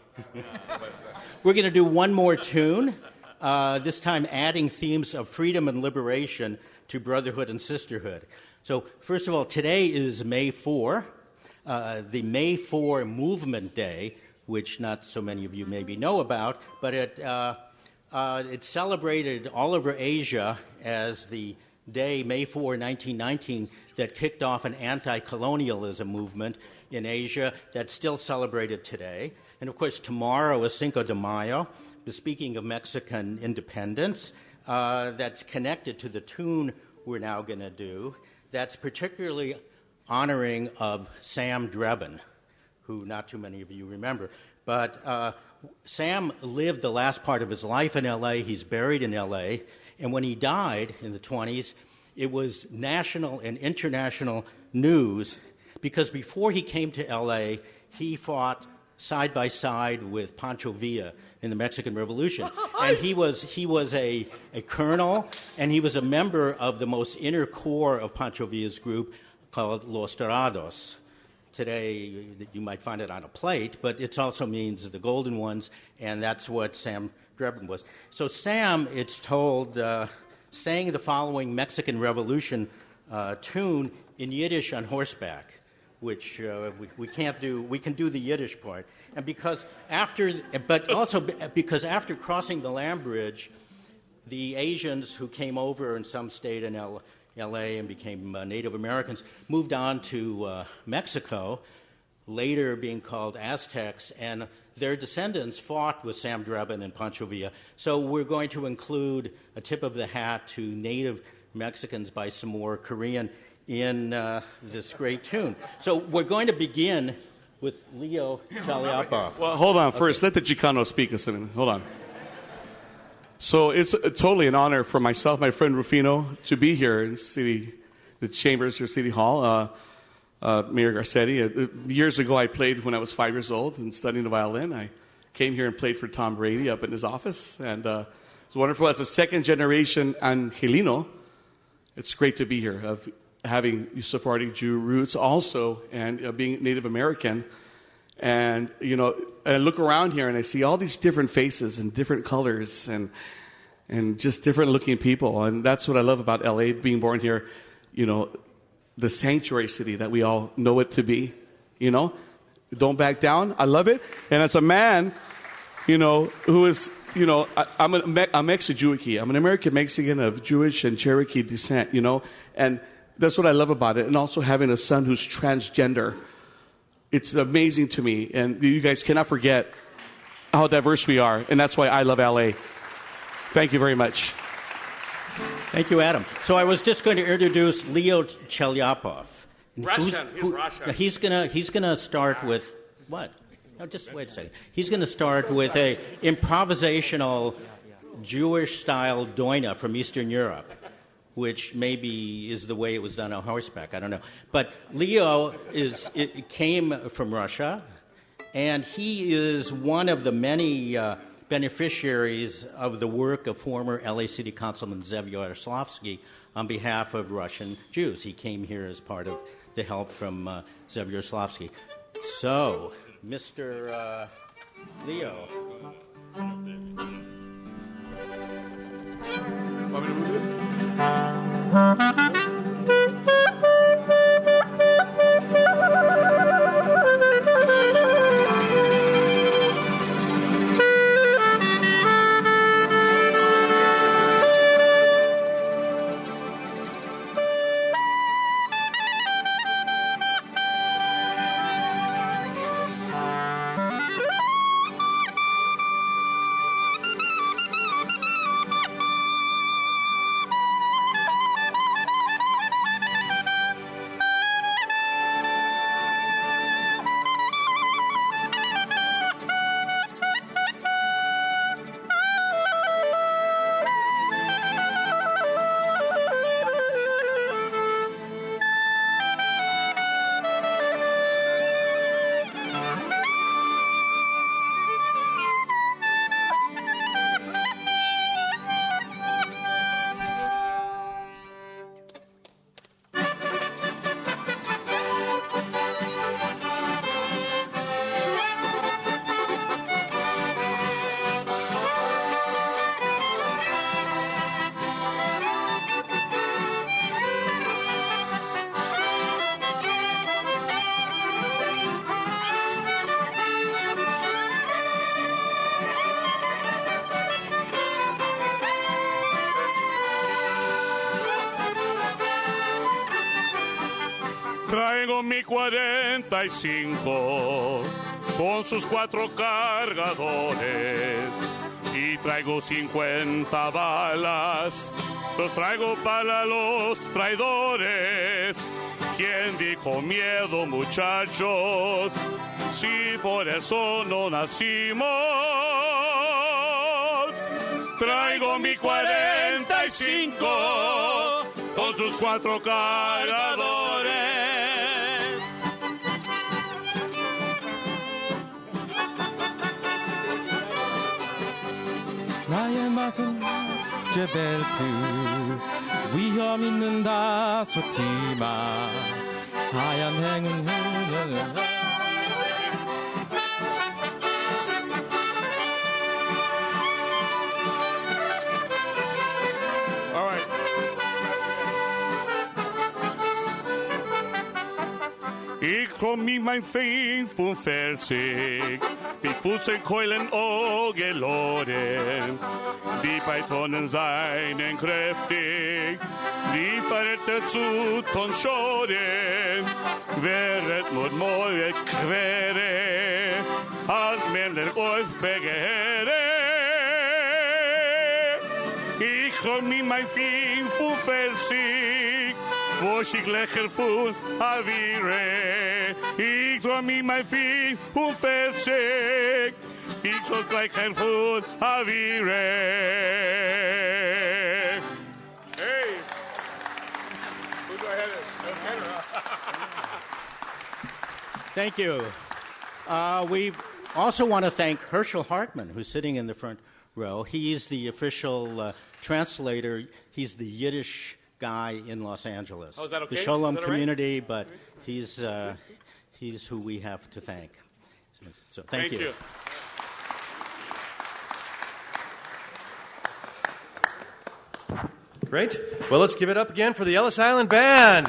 We're going to do one more tune, this time adding themes of freedom and liberation to brotherhood and sisterhood. So, first of all, today is May 4, the May 4 Movement Day, which not so many of you maybe know about, but it's celebrated all over Asia as the day, May 4, 1919, that kicked off an anti-colonialism movement in Asia that's still celebrated today. And of course, tomorrow is Cinco de Mayo, speaking of Mexican independence, that's connected to the tune we're now going to do, that's particularly honoring of Sam Drebin, who not too many of you remember. But Sam lived the last part of his life in L.A. He's buried in L.A. And when he died in the 20s, it was national and international news because before he came to L.A., he fought side by side with Pancho Villa in the Mexican Revolution. And he was a colonel, and he was a member of the most inner core of Pancho Villa's group called Los Dorados. Today, you might find it on a plate, but it also means the golden ones, and that's what Sam Drebin was. So Sam, it's told, sang the following Mexican Revolution tune in Yiddish on horseback, which we can't do. We can do the Yiddish part, and because after crossing the land bridge, the Asians who came over and some stayed in L.A. and became Native Americans moved on to Mexico, later being called Aztecs, and their descendants fought with Sam Drebin and Pancho Villa. So we're going to include a tip of the hat to Native Mexicans by some more Korean in this great tune. So we're going to begin with Leo Chaliapov. Well, hold on first. Let the Chicano speak a minute. Hold on. So it's totally an honor for myself, my friend Rufino, to be here in the chambers or City Hall. Mayor Garcetti. Years ago, I played when I was 5 years old and studying the violin. I came here and played for Tom Brady up in his office, and it's wonderful. As a second-generation Angelino, it's great to be here, of having Sephardic Jew roots also, and being Native American. And, I look around here and I see all these different faces and different colors and just different looking people. And that's what I love about LA, being born here, the sanctuary city that we all know it to be, Don't back down. I love it. And as a man, who is, I'm ex-Jewish. I'm an American Mexican of Jewish and Cherokee descent, and that's what I love about it. And also having a son who's transgender. It's amazing to me, and you guys cannot forget how diverse we are, and that's why I love LA. Thank you very much. Thank you, Adam. So I was just going to introduce Leo Chaliapov. Russian. He's gonna start with what? No, just wait a second. He's going to start with a improvisational Jewish-style doina from Eastern Europe, which maybe is the way it was done on horseback. I don't know. But Leo came from Russia, and he is one of the many beneficiaries of the work of former LA City Councilman Zev Yaroslavsky on behalf of Russian Jews. He came here as part of the help from Zev Yaroslavsky. So, Mr. Leo. Want me to move this? Traigo mi 45 con sus 4 cargadores y traigo 50 balas. Los traigo para los traidores. ¿Quién dijo miedo, muchachos? Si por eso no nacimos. Traigo mi 45 con sus 4 cargadores. 나의 맛은 제벨트 위험 있는다 속지마 하얀 행운 All right. Ik kom niet mijn veen van versig. Die voeten keulen ogeloren. Die pythonen zijn en kräftig. Die verräter zu tonsoren. Verret mot moje kvere. Allt mäller oif begäre. Ik kom niet mijn veen van versig. Was ik lekker voel, avire. Ik droom in mijn vriend, hoe versik. Ik zal lekker voel, avire. Hey. Who do I have Thank you. We also want to thank Herschel Hartman, who's sitting in the front row. He's the official translator. He's the Yiddish guy in Los Angeles. Oh, is that okay? The Sholem Is that all right? community, but he's who we have to thank. So thank you. Great. Well, let's give it up again for the Ellis Island Band.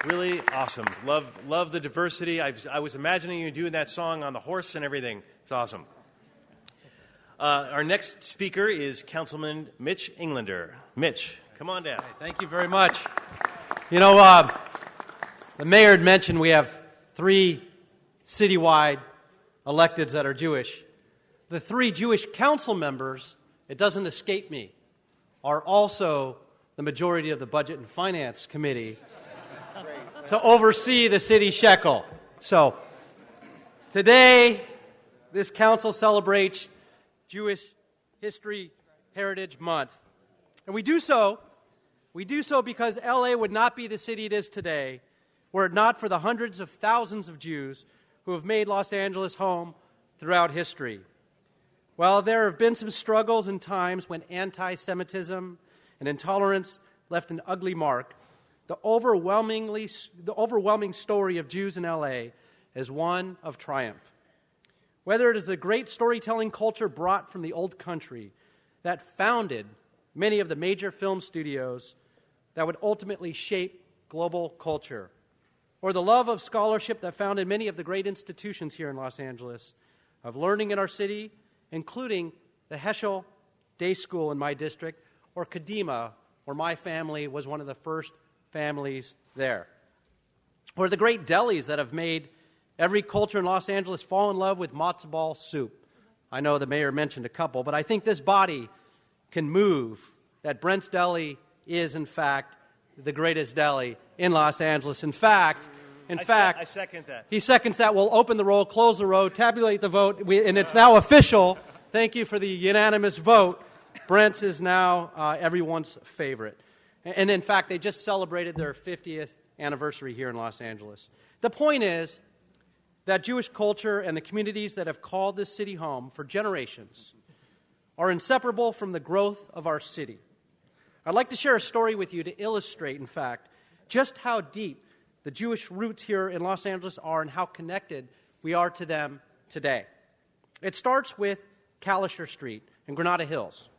Really awesome. Love the diversity. I was imagining you doing that song on the horse and everything. It's awesome. Our next speaker is Councilman Mitch Englander. Mitch, come on down. Thank you very much. You know, the mayor had mentioned we have 3 citywide electeds that are Jewish. The 3 Jewish council members, it doesn't escape me, are also the majority of the Budget and Finance Committee to oversee the city shekel. So today, this council celebrates Jewish History Heritage Month. And we do so because LA would not be the city it is today were it not for the hundreds of thousands of Jews who have made Los Angeles home throughout history. While there have been some struggles and times when anti-Semitism and intolerance left an ugly mark, the overwhelming story of Jews in LA is one of triumph. Whether it is the great storytelling culture brought from the old country that founded many of the major film studios that would ultimately shape global culture, or the love of scholarship that founded many of the great institutions here in Los Angeles, of learning in our city, including the Heschel Day School in my district, or Kadima, where my family was one of the first families there. Or the great delis that have made every culture in Los Angeles fall in love with matzo ball soup. I know the mayor mentioned a couple, but I think this body can move that Brent's Deli is, in fact, the greatest deli in Los Angeles. In fact, I second that. He seconds that. We'll open the roll, close the roll, tabulate the vote, and it's now official. Thank you for the unanimous vote. Brent's is now everyone's favorite. And in fact, they just celebrated their 50th anniversary here in Los Angeles. The point is that Jewish culture and the communities that have called this city home for generations are inseparable from the growth of our city. I'd like to share a story with you to illustrate, in fact, just how deep the Jewish roots here in Los Angeles are and how connected we are to them today. It starts with Kalischer Street in Granada Hills,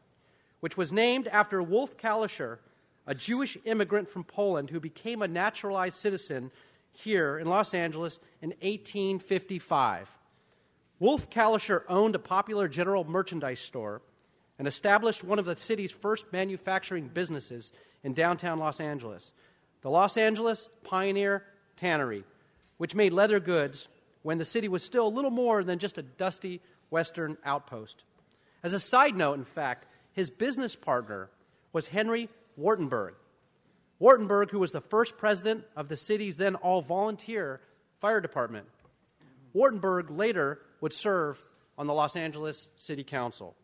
which was named after Wolf Kalischer, a Jewish immigrant from Poland who became a naturalized citizen here in Los Angeles in 1855. Wolf Kalischer owned a popular general merchandise store and established one of the city's first manufacturing businesses in downtown Los Angeles, the Los Angeles Pioneer Tannery, which made leather goods when the city was still a little more than just a dusty western outpost. As a side note, in fact, his business partner was Henry Wartenberg. Wartenberg, who was the first president of the city's then all-volunteer fire department. Wartenberg later would serve on the Los Angeles City Council.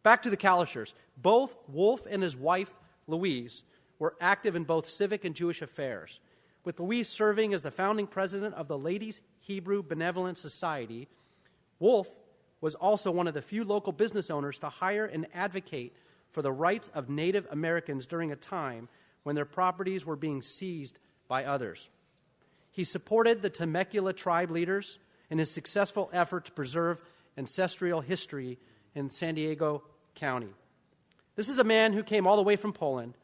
Back to the Kalischers. Both Wolf and his wife, Louise, were active in both civic and Jewish affairs, with Louise serving as the founding president of the Ladies Hebrew Benevolent Society. Wolf was also one of the few local business owners to hire and advocate for the rights of Native Americans during a time when their properties were being seized by others. He supported the Temecula tribe leaders in his successful effort to preserve ancestral history in San Diego County. This is a man who came all the way from Poland,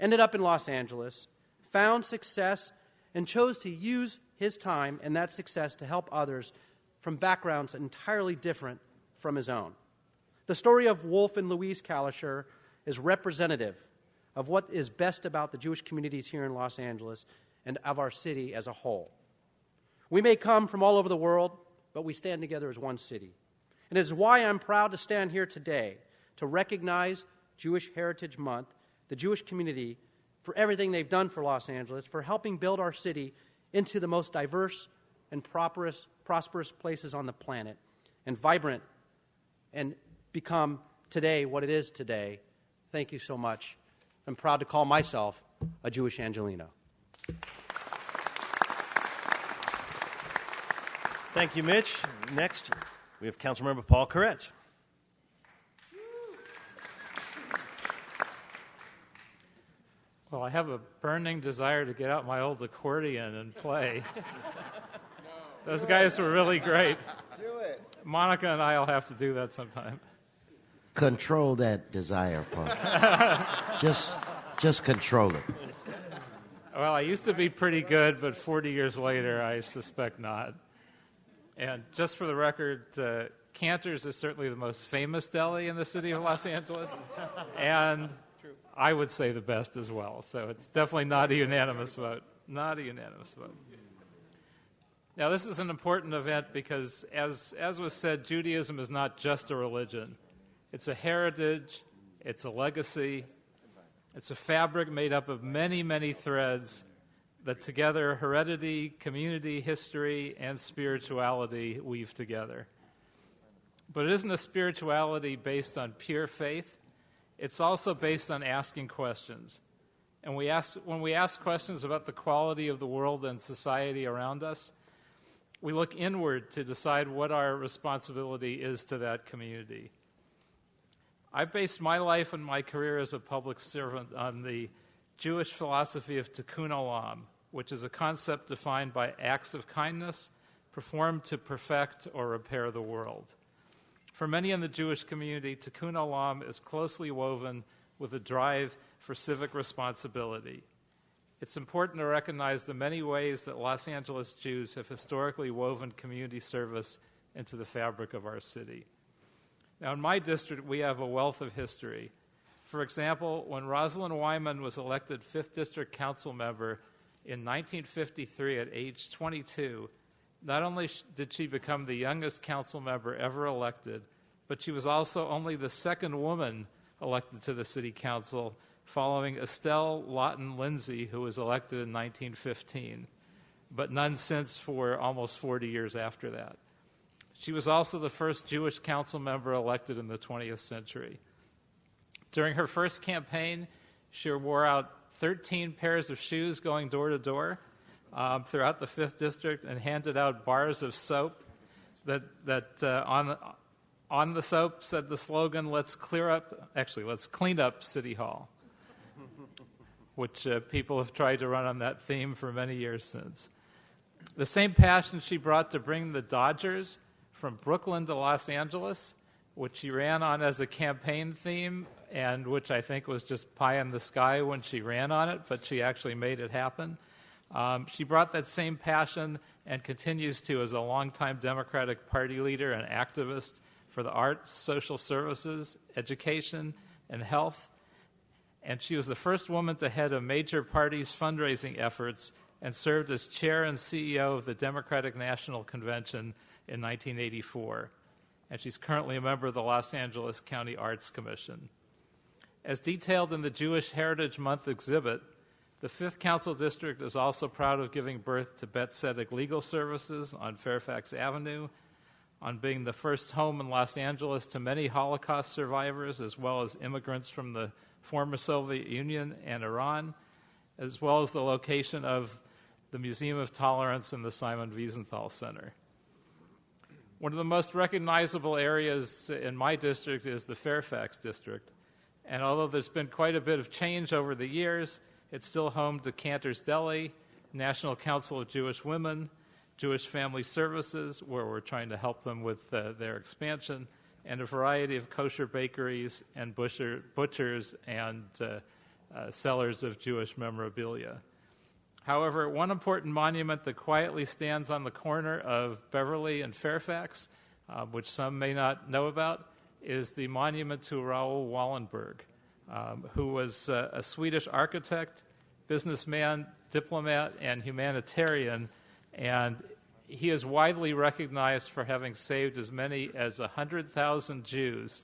ended up in Los Angeles, found success, and chose to use his time and that success to help others from backgrounds entirely different from his own. The story of Wolf and Louise Kalischer is representative of what is best about the Jewish communities here in Los Angeles and of our city as a whole. We may come from all over the world, but we stand together as one city. And it is why I'm proud to stand here today to recognize Jewish Heritage Month, the Jewish community, for everything they've done for Los Angeles, for helping build our city into the most diverse and prosperous places on the planet, and vibrant, and become today what it is today. Thank you so much. I'm proud to call myself a Jewish Angelino. Thank you, Mitch. Next, we have Councilmember Paul Koretz. Well, I have a burning desire to get out my old accordion and play. Those guys were really great. Do it. Monica and I will have to do that sometime. Control that desire, Paul. just control it. Well, I used to be pretty good, but 40 years later, I suspect not. And just for the record, Cantor's is certainly the most famous deli in the city of Los Angeles, and I would say the best as well. So it's definitely not a unanimous vote. Not a unanimous vote. Now, this is an important event because, as was said, Judaism is not just a religion. It's a heritage, it's a legacy, it's a fabric made up of many, many threads that together heredity, community, history, and spirituality weave together. But it isn't a spirituality based on pure faith. It's also based on asking questions. And when we ask questions about the quality of the world and society around us, we look inward to decide what our responsibility is to that community. I based my life and my career as a public servant on the Jewish philosophy of tikkun olam, which is a concept defined by acts of kindness performed to perfect or repair the world. For many in the Jewish community, tikkun olam is closely woven with a drive for civic responsibility. It's important to recognize the many ways that Los Angeles Jews have historically woven community service into the fabric of our city. Now, in my district, we have a wealth of history. For example, when Rosalind Wyman was elected 5th District Council member in 1953 at age 22, not only did she become the youngest council member ever elected, but she was also only the second woman elected to the city council, following Estelle Lawton Lindsay, who was elected in 1915, but none since for almost 40 years after that. She was also the first Jewish council member elected in the 20th century. During her first campaign, she wore out 13 pairs of shoes going door to door throughout the 5th District and handed out bars of soap that on the soap said the slogan, let's clean up City Hall, which people have tried to run on that theme for many years since. The same passion she brought to bring the Dodgers from Brooklyn to Los Angeles, which she ran on as a campaign theme, and which I think was just pie in the sky when she ran on it, but she actually made it happen. She brought that same passion and continues to as a longtime Democratic Party leader and activist for the arts, social services, education, and health. And she was the first woman to head a major party's fundraising efforts and served as chair and CEO of the Democratic National Convention in 1984. And she's currently a member of the Los Angeles County Arts Commission. As detailed in the Jewish Heritage Month exhibit, the 5th Council District is also proud of giving birth to Bet Tzedek Legal Services on Fairfax Avenue, on being the first home in Los Angeles to many Holocaust survivors, as well as immigrants from the former Soviet Union and Iran, as well as the location of the Museum of Tolerance and the Simon Wiesenthal Center. One of the most recognizable areas in my district is the Fairfax district. And although there's been quite a bit of change over the years, it's still home to Cantor's Deli, National Council of Jewish Women, Jewish Family Services, where we're trying to help them with their expansion, and a variety of kosher bakeries and butchers and sellers of Jewish memorabilia. However, one important monument that quietly stands on the corner of Beverly and Fairfax, which some may not know about, is the monument to Raoul Wallenberg, who was a Swedish architect, businessman, diplomat, and humanitarian, and he is widely recognized for having saved as many as 100,000 Jews,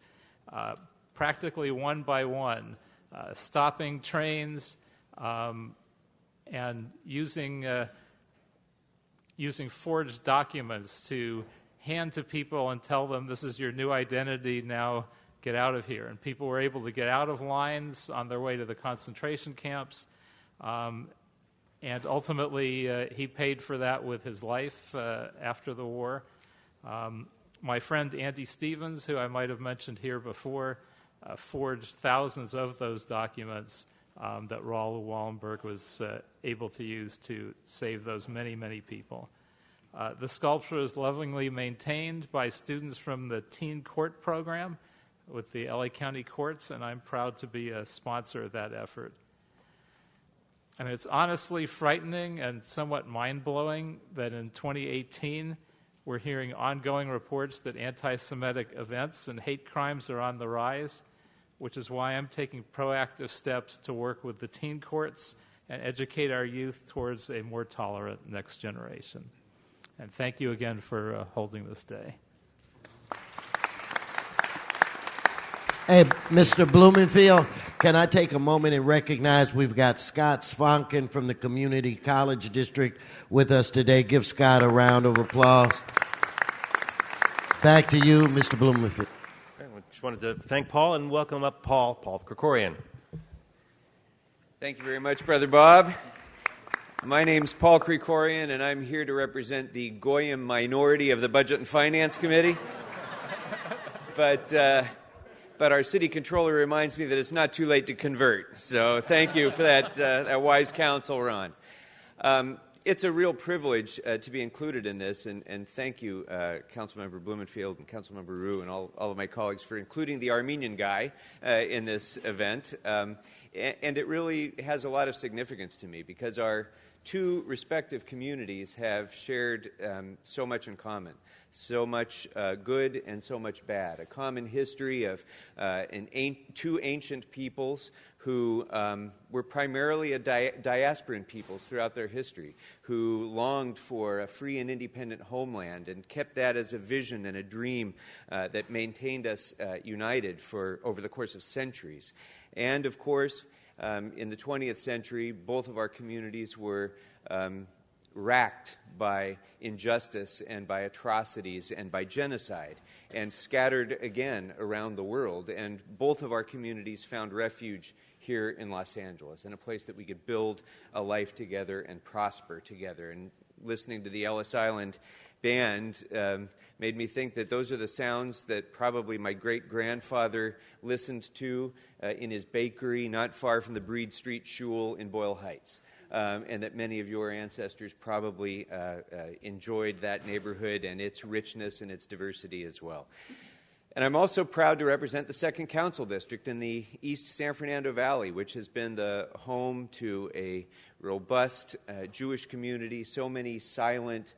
practically one by one, stopping trains and using forged documents to hand to people and tell them, this is your new identity, now get out of here. And people were able to get out of lines on their way to the concentration camps. And ultimately, he paid for that with his life after the war. My friend Andy Stevens, who I might have mentioned here before, forged thousands of those documents that Raoul Wallenberg was able to use to save those many, many people. The sculpture is lovingly maintained by students from the Teen Court program with the LA County Courts, and I'm proud to be a sponsor of that effort. And it's honestly frightening and somewhat mind-blowing that in 2018, we're hearing ongoing reports that anti-Semitic events and hate crimes are on the rise, which is why I'm taking proactive steps to work with the teen courts and educate our youth towards a more tolerant next generation. And thank you again for holding this day. Hey, Mr. Blumenfield, can I take a moment and recognize we've got Scott Svanken from the Community College District with us today. Give Scott a round of applause. Back to you, Mr. Blumenfield. I just wanted to thank Paul and welcome up Paul Krikorian. Thank you very much, Brother Bob. My name's Paul Krikorian, and I'm here to represent the Goyim minority of the Budget and Finance Committee. But our city controller reminds me that it's not too late to convert. So thank you for that wise counsel, Ron. It's a real privilege to be included in this, and thank you, Councilmember Blumenfield and Councilmember Rue and all of my colleagues for including the Armenian guy in this event. And it really has a lot of significance to me because our two respective communities have shared so much in common. So much good and so much bad. A common history of two ancient peoples who were primarily diasporan peoples throughout their history, who longed for a free and independent homeland and kept that as a vision and a dream that maintained us united for over the course of centuries. And of course, in the 20th century, both of our communities were racked by injustice and by atrocities and by genocide and scattered again around the world. And both of our communities found refuge here in Los Angeles, in a place that we could build a life together and prosper together. And listening to the Ellis Island Band made me think that those are the sounds that probably my great-grandfather listened to in his bakery not far from the Breed Street Shul in Boyle Heights. And that many of your ancestors probably enjoyed that neighborhood and its richness and its diversity as well. And I'm also proud to represent the 2nd Council District in the East San Fernando Valley, which has been the home to a robust Jewish community, so many silent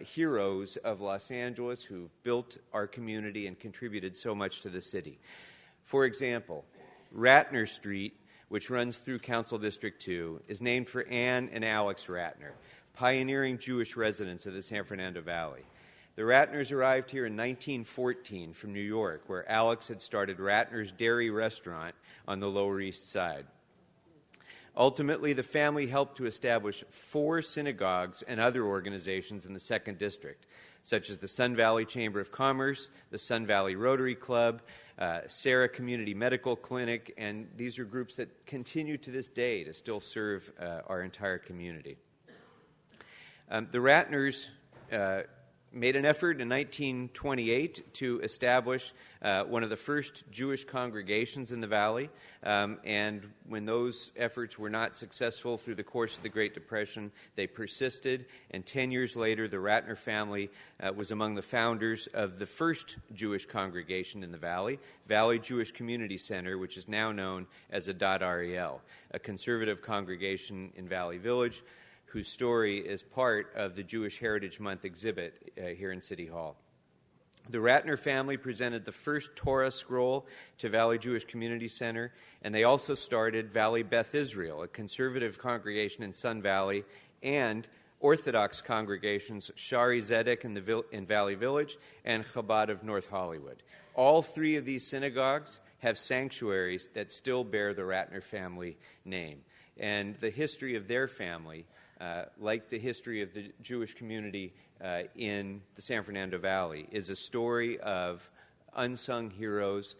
heroes of Los Angeles who've built our community and contributed so much to the city. For example, Ratner Street, which runs through Council District 2, is named for Ann and Alex Ratner, pioneering Jewish residents of the San Fernando Valley. The Ratners arrived here in 1914 from New York, where Alex had started Ratner's Dairy Restaurant on the Lower East Side. Ultimately, the family helped to establish 4 synagogues and other organizations in the 2nd District, such as the Sun Valley Chamber of Commerce, the Sun Valley Rotary Club, Sarah Community Medical Clinic, and these are groups that continue to this day to still serve our entire community. The Ratners made an effort in 1928 to establish one of the first Jewish congregations in the Valley, and when those efforts were not successful through the course of the Great Depression, they persisted, and 10 years later, the Ratner family was among the founders of the first Jewish congregation in the Valley, Valley Jewish Community Center, which is now known as Adat Ariel, a conservative congregation in Valley Village, whose story is part of the Jewish Heritage Month exhibit here in City Hall. The Ratner family presented the first Torah scroll to Valley Jewish Community Center, and they also started Valley Beth Israel, a conservative congregation in Sun Valley, and Orthodox congregations Shari Zedek in Valley Village and Chabad of North Hollywood. All 3 of these synagogues have sanctuaries that still bear the Ratner family name. And the history of their family, like the history of the Jewish community in the San Fernando Valley, is a story of unsung heroes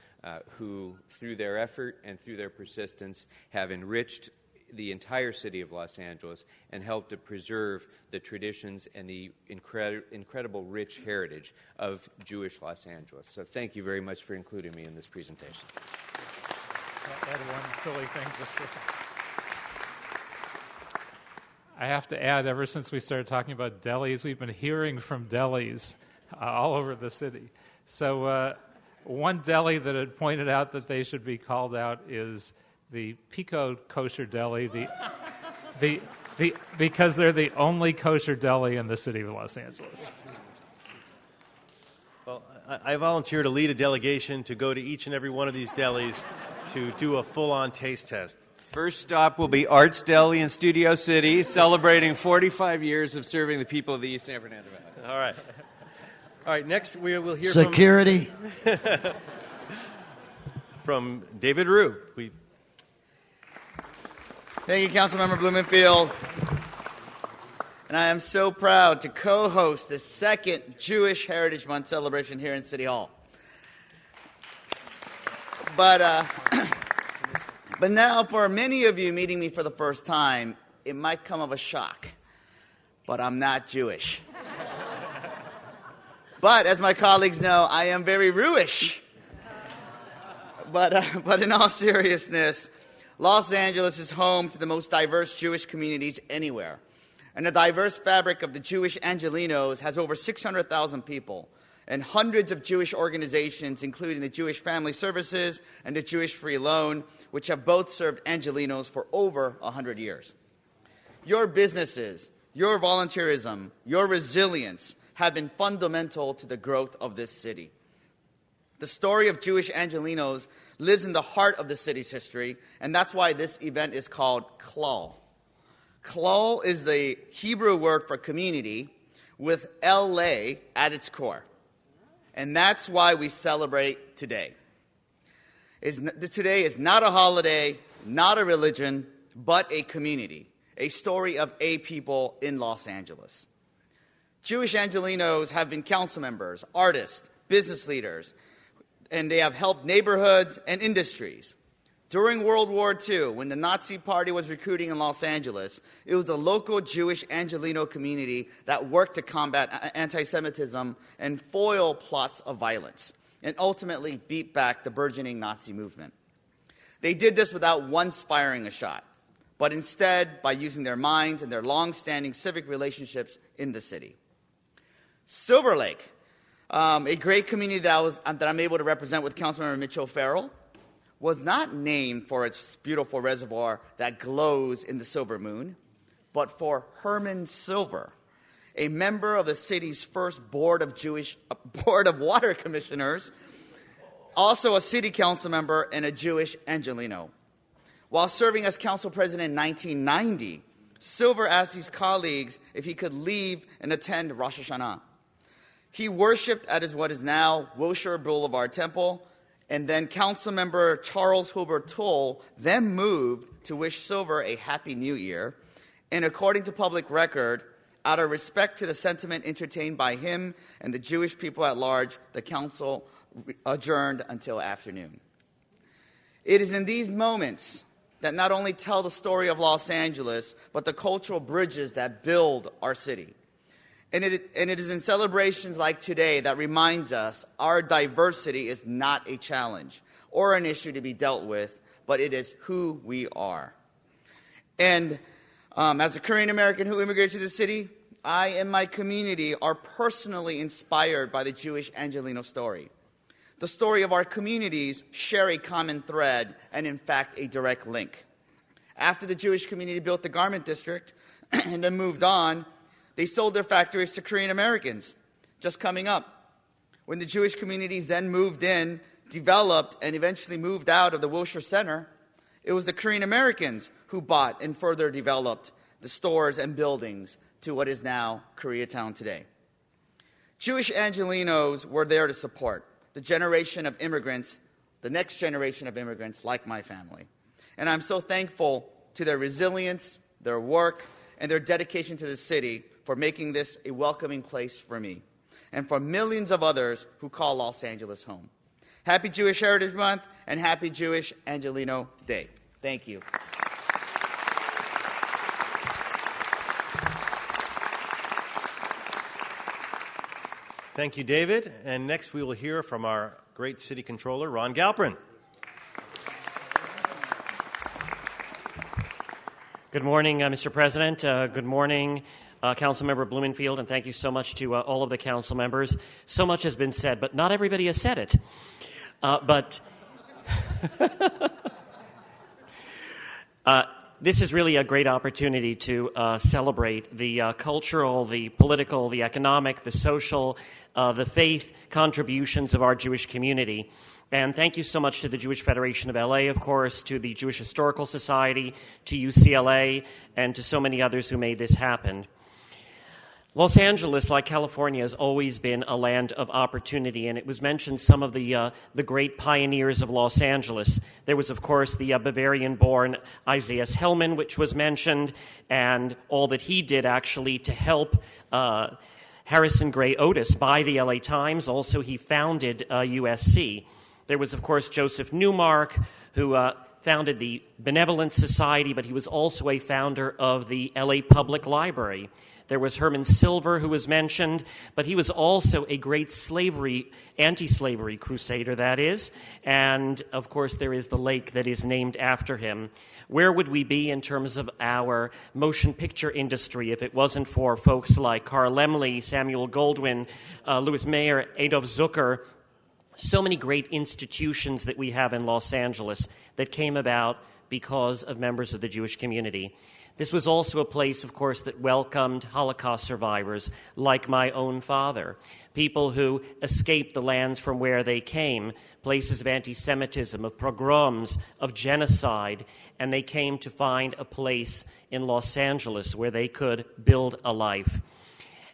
who, through their effort and through their persistence, have enriched the entire city of Los Angeles and helped to preserve the traditions and the incredible rich heritage of Jewish Los Angeles. So thank you very much for including me in this presentation. I'll add one silly thing just to... I have to add, ever since we started talking about delis, we've been hearing from delis all over the city. So one deli that had pointed out that they should be called out is the Pico Kosher Deli, because they're the only kosher deli in the city of Los Angeles. Well, I volunteer to lead a delegation to go to each and every one of these delis to do a full-on taste test. First stop will be Arts Deli in Studio City, celebrating 45 years of serving the people of the East San Fernando Valley. All right. All right, next we will hear Security. from David Rue. Thank you, Councilmember Blumenfield. And I am so proud to co-host the 2nd Jewish Heritage Month celebration here in City Hall. But now, for many of you meeting me for the first time, it might come of a shock. But I'm not Jewish. But as my colleagues know, I am very Jewish. But in all seriousness, Los Angeles is home to the most diverse Jewish communities anywhere. And the diverse fabric of the Jewish Angelenos has over 600,000 people, and hundreds of Jewish organizations, including the Jewish Family Services and the Jewish Free Loan, which have both served Angelenos for over 100 years. Your businesses, your volunteerism, your resilience have been fundamental to the growth of this city. The story of Jewish Angelenos lives in the heart of the city's history, and that's why this event is called Klal. Klal is the Hebrew word for community with LA at its core. And that's why we celebrate today. Today is not a holiday, not a religion, but a community, a story of a people in Los Angeles. Jewish Angelenos have been council members, artists, business leaders, and they have helped neighborhoods and industries. During World War II, when the Nazi Party was recruiting in Los Angeles, it was the local Jewish Angeleno community that worked to combat anti-Semitism and foil plots of violence, and ultimately beat back the burgeoning Nazi movement. They did this without once firing a shot, but instead by using their minds and their long-standing civic relationships in the city. Silver Lake, A great community that I'm able to represent with Councilmember Mitch O'Farrell was not named for its beautiful reservoir that glows in the silver moon, but for Herman Silver, a member of the city's first Board of Water Commissioners, also a city council member and a Jewish Angelino. While serving as council president in 1990, Silver asked his colleagues if he could leave and attend Rosh Hashanah. He worshipped at what is now Wilshire Boulevard Temple, and then Councilmember Charles Hoover Tull then moved to wish Silver a Happy New Year, and according to public record, out of respect to the sentiment entertained by him and the Jewish people at large, the council adjourned until afternoon. It is in these moments that not only tell the story of Los Angeles, but the cultural bridges that build our city. And it is in celebrations like today that reminds us our diversity is not a challenge or an issue to be dealt with, but it is who we are. And as a Korean American who immigrated to the city, I and my community are personally inspired by the Jewish Angelino story. The story of our communities share a common thread and, in fact, a direct link. After the Jewish community built the garment district and then moved on, they sold their factories to Korean Americans, just coming up. When the Jewish communities then moved in, developed, and eventually moved out of the Wilshire Center, it was the Korean Americans who bought and further developed the stores and buildings to what is now Koreatown today. Jewish Angelinos were there to support the generation of immigrants, the next generation of immigrants like my family. And I'm so thankful to their resilience, their work, and their dedication to the city for making this a welcoming place for me and for millions of others who call Los Angeles home. Happy Jewish Heritage Month and Happy Jewish Angelino Day. Thank you. Thank you, David. And next we will hear from our great city controller, Ron Galperin. Good morning, Mr. President. Good morning, Councilmember Blumenfield, and thank you so much to all of the council members. So much has been said, but not everybody has said it. This is really a great opportunity to celebrate the cultural, the political, the economic, the social, the faith contributions of our Jewish community. And thank you so much to the Jewish Federation of LA, of course, to the Jewish Historical Society, to UCLA, and to so many others who made this happen. Los Angeles, like California, has always been a land of opportunity, and it was mentioned some of the great pioneers of Los Angeles. There was, of course, the Bavarian-born Isaiah Hellman, which was mentioned, and all that he did actually to help Harrison Gray Otis buy the LA Times. Also, he founded USC. There was, of course, Joseph Newmark, who founded the Benevolent Society, but he was also a founder of the LA Public Library. There was Herman Silver, who was mentioned, but he was also a great anti-slavery crusader, that is. And, of course, there is the lake that is named after him. Where would we be in terms of our motion picture industry if it wasn't for folks like Carl Laemmle, Samuel Goldwyn, Louis Mayer, Adolf Zucker, so many great institutions that we have in Los Angeles that came about because of members of the Jewish community. This was also a place, of course, that welcomed Holocaust survivors like my own father, people who escaped the lands from where they came, places of anti-Semitism, of pogroms, of genocide, and they came to find a place in Los Angeles where they could build a life.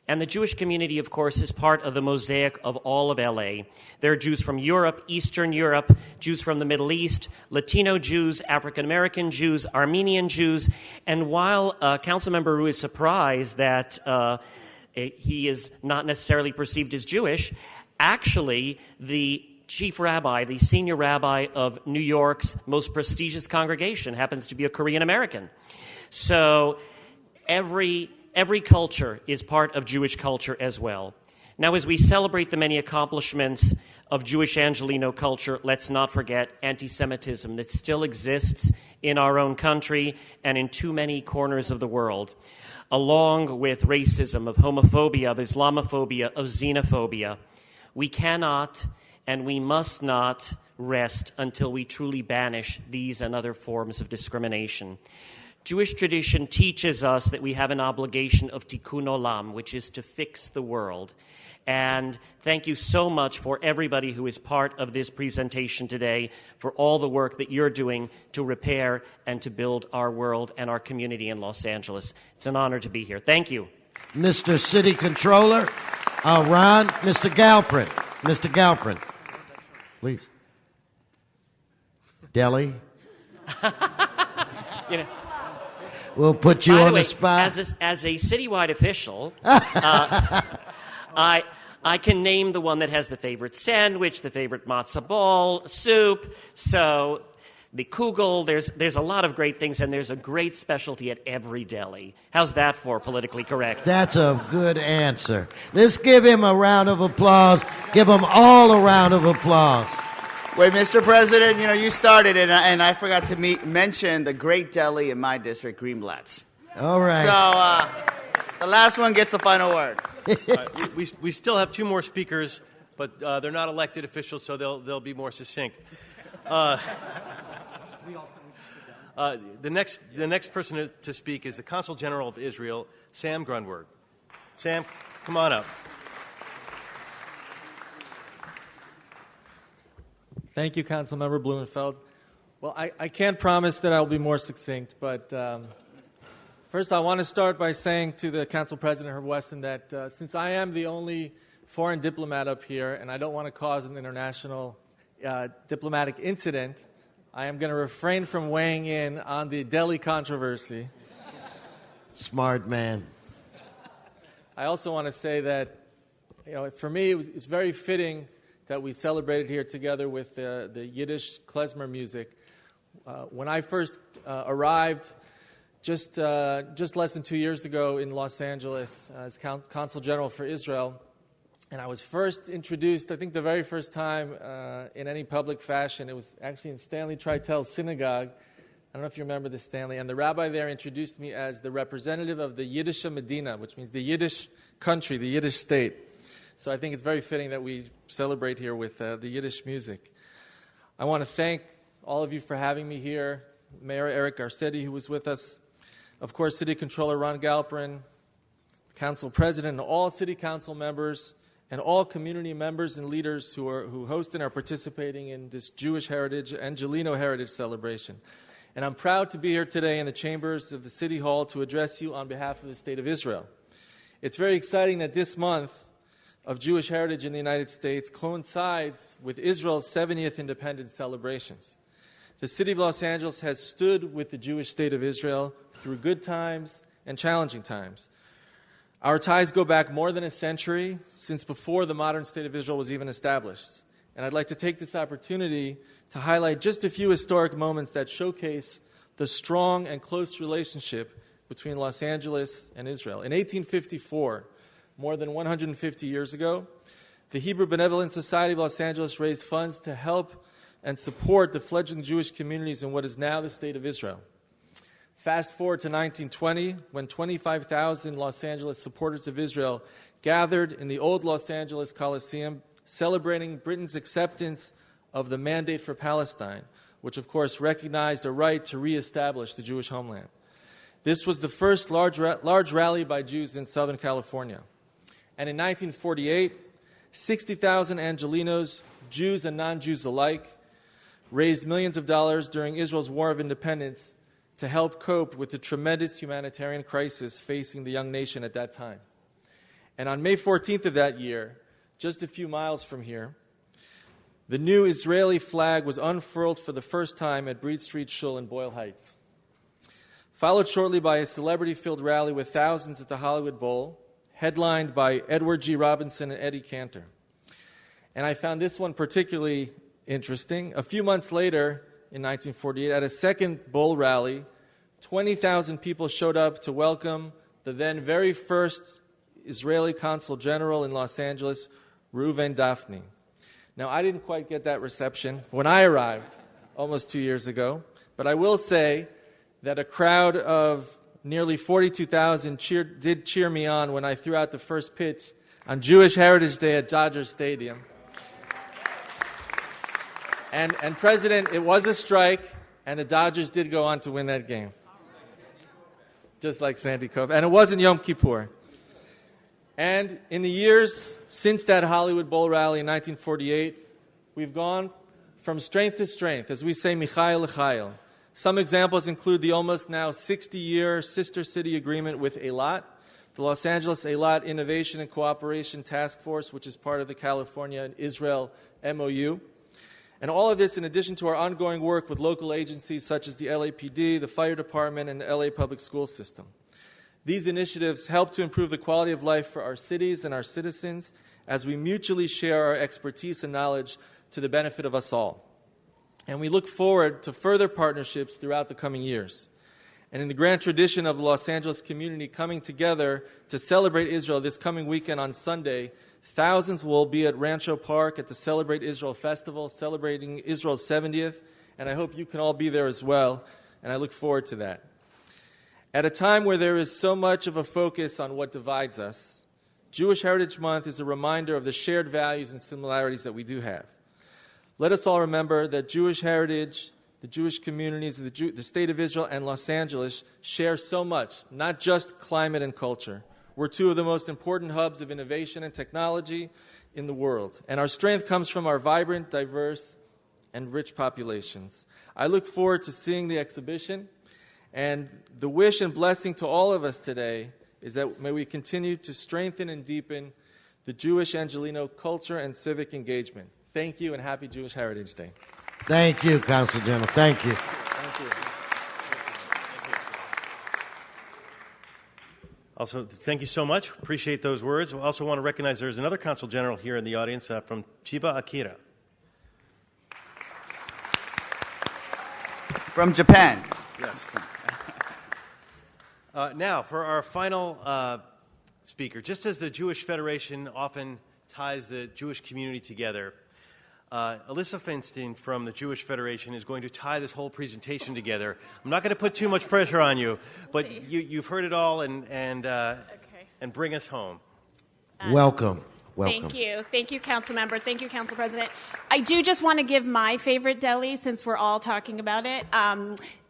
And the Jewish community, of course, is part of the mosaic of all of LA. There are Jews from Europe, Eastern Europe, Jews from the Middle East, Latino Jews, African-American Jews, Armenian Jews. And while Councilmember Ryu is surprised that he is not necessarily perceived as Jewish, actually the chief rabbi, the senior rabbi of New York's most prestigious congregation, happens to be a Korean American. So every culture is part of Jewish culture as well. Now, as we celebrate the many accomplishments of Jewish Angelino culture, let's not forget anti-Semitism that still exists in our own country and in too many corners of the world, along with racism, of homophobia, of Islamophobia, of xenophobia. We cannot and we must not rest until we truly banish these and other forms of discrimination. Jewish tradition teaches us that we have an obligation of tikkun olam, which is to fix the world. And thank you so much for everybody who is part of this presentation today, for all the work that you're doing to repair and to build our world and our community in Los Angeles. It's an honor to be here. Thank you. Mr. City Controller, Ron, Mr. Galprin. Mr. Galprin, please. Delhi. You know, we'll put you by on the way, the spot. As a citywide official, I can name the one that has the favorite sandwich, the favorite matzo ball, soup. So the kugel, there's a lot of great things, and there's a great specialty at every deli. How's that for politically correct? That's a good answer. Let's give him a round of applause. Give them all a round of applause. Wait, Mr. President, you started it, and I forgot to mention the great deli in my district, Greenblatt's. All right. So the last one gets the final word. We still have two more speakers, but they're not elected officials, so they'll be more succinct. The next person to speak is the Consul General of Israel, Sam Grunberg. Sam, come on up. Thank you, Councilmember Blumenfeld. Well, I can't promise that I'll be more succinct, but first I want to start by saying to the Council President Herb Weston that since I am the only foreign diplomat up here and I don't want to cause an international diplomatic incident, I am going to refrain from weighing in on the Delhi controversy. Smart man. I also want to say that, for me it's very fitting that we celebrated here together with the Yiddish klezmer music. When I first arrived just less than 2 years ago in Los Angeles as Consul General for Israel, and I was first introduced, I think the very first time in any public fashion, it was actually in Stanley Treitel's synagogue. I don't know if you remember this, Stanley. And the rabbi there introduced me as the representative of the Yiddish Medina, which means the Yiddish country, the Yiddish state. So I think it's very fitting that we celebrate here with the Yiddish music. I want to thank all of you for having me here. Mayor Eric Garcetti, who was with us. Of course, City Controller Ron Galprin, Council President, and all City Council members, and all community members and leaders who host and are participating in this Jewish Heritage Angelino Heritage celebration. And I'm proud to be here today in the chambers of the City Hall to address you on behalf of the State of Israel. It's very exciting that this month of Jewish heritage in the United States coincides with Israel's 70th independence celebrations. The City of Los Angeles has stood with the Jewish state of Israel through good times and challenging times. Our ties go back more than a century, since before the modern state of Israel was even established. And I'd like to take this opportunity to highlight just a few historic moments that showcase the strong and close relationship between Los Angeles and Israel. In 1854, more than 150 years ago, the Hebrew Benevolent Society of Los Angeles raised funds to help and support the fledgling Jewish communities in what is now the State of Israel. Fast forward to 1920, when 25,000 Los Angeles supporters of Israel gathered in the old Los Angeles Coliseum, celebrating Britain's acceptance of the Mandate for Palestine, which of course recognized a right to reestablish the Jewish homeland. This was the first large rally by Jews in Southern California. And in 1948, 60,000 Angelinos, Jews and non-Jews alike, raised millions of dollars during Israel's War of Independence to help cope with the tremendous humanitarian crisis facing the young nation at that time. And on May 14th of that year, just a few miles from here, the new Israeli flag was unfurled for the first time at Breed Street Shul in Boyle Heights. Followed shortly by a celebrity-filled rally with thousands at the Hollywood Bowl, headlined by Edward G. Robinson and Eddie Cantor. And I found this one particularly interesting. A few months later, in 1948, at a second Bowl rally, 20,000 people showed up to welcome the then very first Israeli Consul General in Los Angeles, Reuven Daphne. Now, I didn't quite get that reception when I arrived almost 2 years ago, but I will say that a crowd of nearly 42,000 did cheer me on when I threw out the first pitch on Jewish Heritage Day at Dodger Stadium. And President, it was a strike, and the Dodgers did go on to win that game. Just like Sandy Cove. And it wasn't Yom Kippur. And in the years since that Hollywood Bowl rally in 1948, we've gone from strength to strength, as we say, Michael L'Chael. Some examples include the almost now 60-year sister city agreement with Eilat, the Los Angeles Eilat Innovation and Cooperation Task Force, which is part of the California and Israel MOU. And all of this in addition to our ongoing work with local agencies such as the LAPD, the Fire Department, and the LA Public School System. These initiatives help to improve the quality of life for our cities and our citizens as we mutually share our expertise and knowledge to the benefit of us all. And we look forward to further partnerships throughout the coming years. And in the grand tradition of the Los Angeles community coming together to celebrate Israel this coming weekend on Sunday, thousands will be at Rancho Park at the Celebrate Israel Festival, celebrating Israel's 70th, and I hope you can all be there as well, and I look forward to that. At a time where there is so much of a focus on what divides us, Jewish Heritage Month is a reminder of the shared values and similarities that we do have. Let us all remember that Jewish heritage, the Jewish communities, the State of Israel, and Los Angeles share so much, not just climate and culture. We're two of the most important hubs of innovation and technology in the world. And our strength comes from our vibrant, diverse, and rich populations. I look forward to seeing the exhibition. And the wish and blessing to all of us today is that may we continue to strengthen and deepen the Jewish Angelino culture and civic engagement. Thank you, and happy Jewish Heritage Day. Thank you, Council General. Thank you. Thank you. Also, thank you so much. Appreciate those words. We also want to recognize there's another Consul General here in the audience from Chiba Akira. From Japan. Yes. Now, for our final speaker, just as the Jewish Federation often ties the Jewish community together, Alyssa Feinstein from the Jewish Federation is going to tie this whole presentation together. I'm not going to put too much pressure on you, but you've heard it all and bring us home. Welcome. Thank you, Council Member. Thank you, Council President. I do just want to give my favorite deli, since we're all talking about it.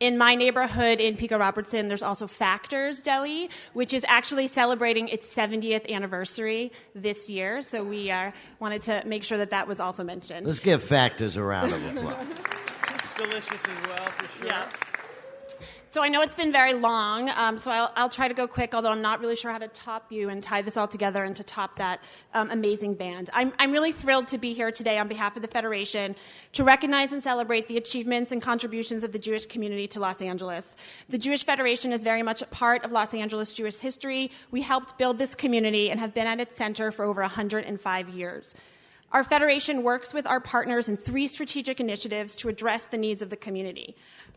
In my neighborhood in Pico Robertson, there's also Factors Deli, which is actually celebrating its 70th anniversary this year. So we wanted to make sure that that was also mentioned. Let's give Factors a round of applause. It's delicious as well, for sure. Yeah. So I know it's been very long, so I'll try to go quick, although I'm not really sure how to top you and tie this all together and to top that amazing band. I'm really thrilled to be here today on behalf of the Federation to recognize and celebrate the achievements and contributions of the Jewish community to Los Angeles. The Jewish Federation is very much a part of Los Angeles Jewish history. We helped build this community and have been at its center for over 105 years. Our Federation works with our partners in 3 strategic initiatives to address the needs of the community.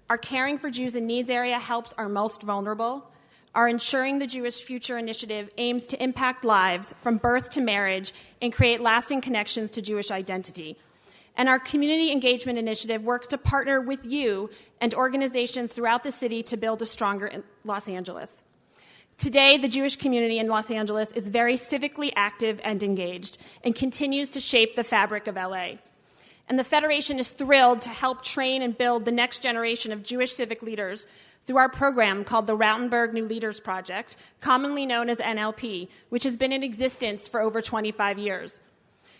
Our Caring for Jews in Needs area helps our most vulnerable. Our Ensuring the Jewish Future initiative aims to impact lives from birth to marriage and create lasting connections to Jewish identity. And our Community Engagement initiative works to partner with you and organizations throughout the city to build a stronger Los Angeles. Today, the Jewish community in Los Angeles is very civically active and engaged and continues to shape the fabric of LA. And the Federation is thrilled to help train and build the next generation of Jewish civic leaders through our program called the Rautenberg New Leaders Project, commonly known as NLP, which has been in existence for over 25 years.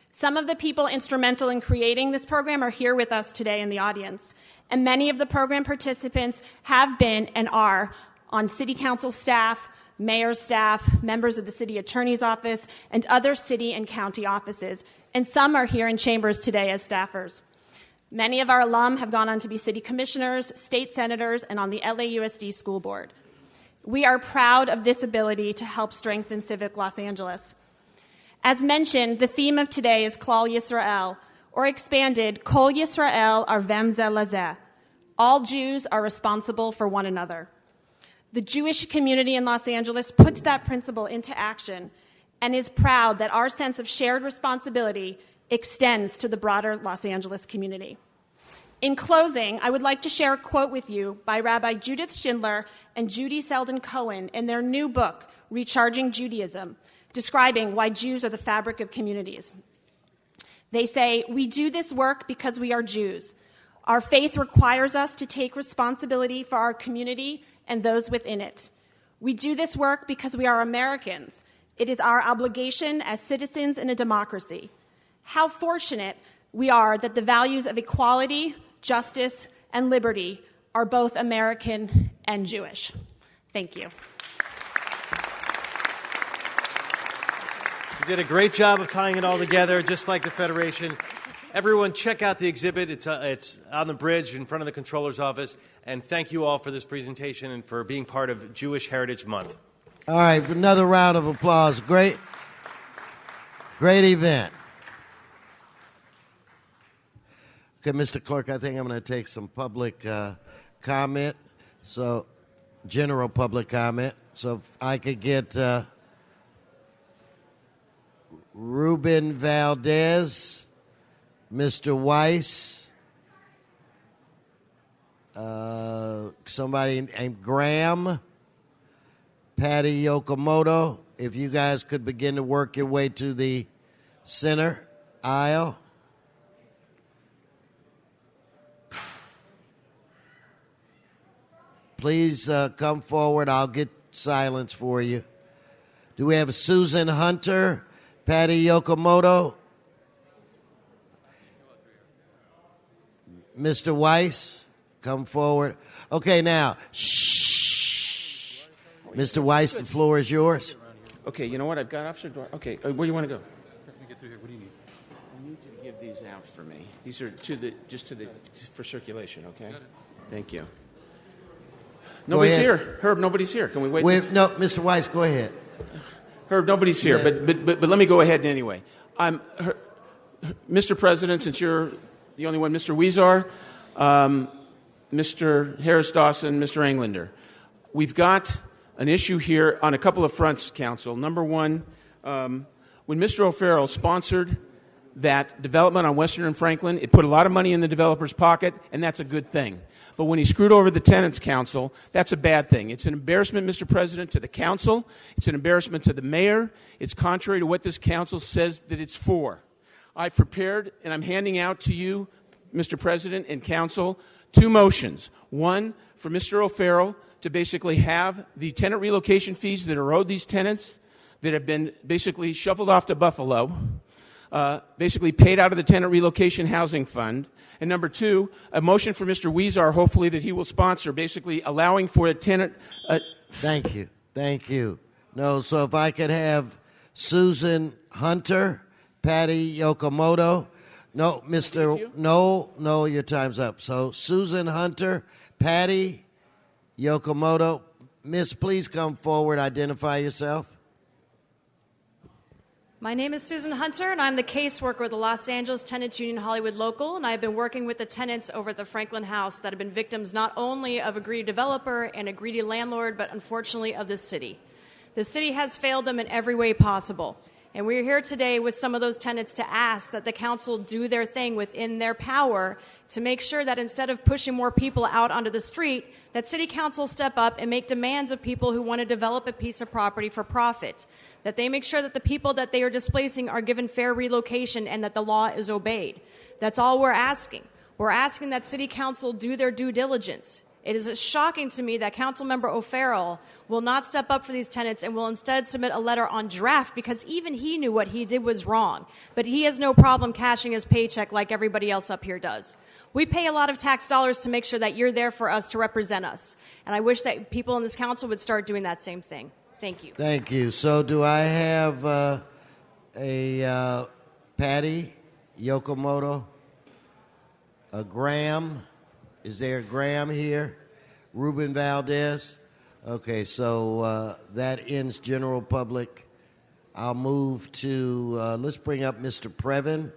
Some of the people instrumental in creating this program are here with us today in the audience, and many of the program participants have been and are on City Council staff, mayor's staff, members of the City Attorney's Office, and other city and county offices, and some are here in chambers today as staffers. Many of our alum have gone on to be city commissioners, state senators, and on the LAUSD school board. We are proud of this ability to help strengthen civic Los Angeles. As mentioned, the theme of today is Klal Yisrael, or expanded, Kol Yisrael Arvem Zeh Lazeh. All Jews are responsible for one another. The Jewish community in Los Angeles puts that principle into action and is proud that our sense of shared responsibility extends to the broader Los Angeles community. In closing, I would like to share a quote with you by Rabbi Judith Schindler and Judy Selden Cohen in their new book, Recharging Judaism, describing why Jews are the fabric of communities. They say, "We do this work because we are Jews. Our faith requires us to take responsibility for our community and those within it. We do this work because we are Americans. It is our obligation as citizens in a democracy. How fortunate we are that the values of equality, justice, and liberty are both American and Jewish." Thank you. You did a great job of tying it all together, just like the Federation. Everyone, check out the exhibit. It's on the bridge in front of the Comptroller's office. And thank you all for this presentation and for being part of Jewish Heritage Month. All right, another round of applause. Great event. Okay, Mr. Clerk, I think I'm going to take some public comment. So, general public comment. So, if I could get Ruben Valdez, Mr. Weiss, somebody named Graham, Patty Yokomoto, if you guys could begin to work your way to the center aisle. Please come forward. I'll get silence for you. Do we have Susan Hunter, Patty Yokomoto, Mr. Weiss? Come forward. Okay, now, shh. Mr. Weiss, the floor is yours. Okay, you know what? I've got Officer Dwyer. Okay, where do you want to go? Let me get through here. What do you need? I need you to give these out for me. These are for circulation, okay? Thank you. Nobody's here. Herb, nobody's here. Can we wait? No, Mr. Weiss, go ahead. Herb, nobody's here, but let me go ahead anyway. Mr. President, since you're the only one, Mr. Weezer, Mr. Harris Dawson, Mr. Englander, we've got an issue here on a couple of fronts, Council. Number one, when Mr. O'Farrell sponsored that development on Western and Franklin, it put a lot of money in the developer's pocket, and that's a good thing. But when he screwed over the tenants, Council, that's a bad thing. It's an embarrassment, Mr. President, to the Council. It's an embarrassment to the Mayor. It's contrary to what this Council says that it's for. I've prepared, and I'm handing out to you, Mr. President and Council, 2 motions. One, for Mr. O'Farrell to basically have the tenant relocation fees that are owed these tenants that have been basically shuffled off to Buffalo, basically paid out of the Tenant Relocation Housing Fund. And number 2, a motion for Mr. Weezer, hopefully, that he will sponsor, basically allowing for a tenant... Thank you. Thank you. No, so if I could have Susan Hunter, Patty Yokomoto. No, No, your time's up. So Susan Hunter, Patty Yokomoto. Miss, please come forward. Identify yourself. My name is Susan Hunter, and I'm the caseworker with the Los Angeles Tenants Union Hollywood Local, and I've been working with the tenants over at the Franklin House that have been victims not only of a greedy developer and a greedy landlord, but unfortunately of this city. The city has failed them in every way possible. And we're here today with some of those tenants to ask that the council do their thing within their power to make sure that instead of pushing more people out onto the street, that city council step up and make demands of people who want to develop a piece of property for profit, that they make sure that the people that they are displacing are given fair relocation and that the law is obeyed. That's all we're asking. We're asking that city council do their due diligence. It is shocking to me that Councilmember O'Farrell will not step up for these tenants and will instead submit a letter on draft because even he knew what he did was wrong. But he has no problem cashing his paycheck like everybody else up here does. We pay a lot of tax dollars to make sure that you're there for us to represent us. And I wish that people in this council would start doing that same thing. Thank you. Thank you. So do I have a Patty Yokomoto, a Graham? Is there a Graham here? Ruben Valdez? Okay, so that ends general public. I'll move to, let's bring up Mr. Previn.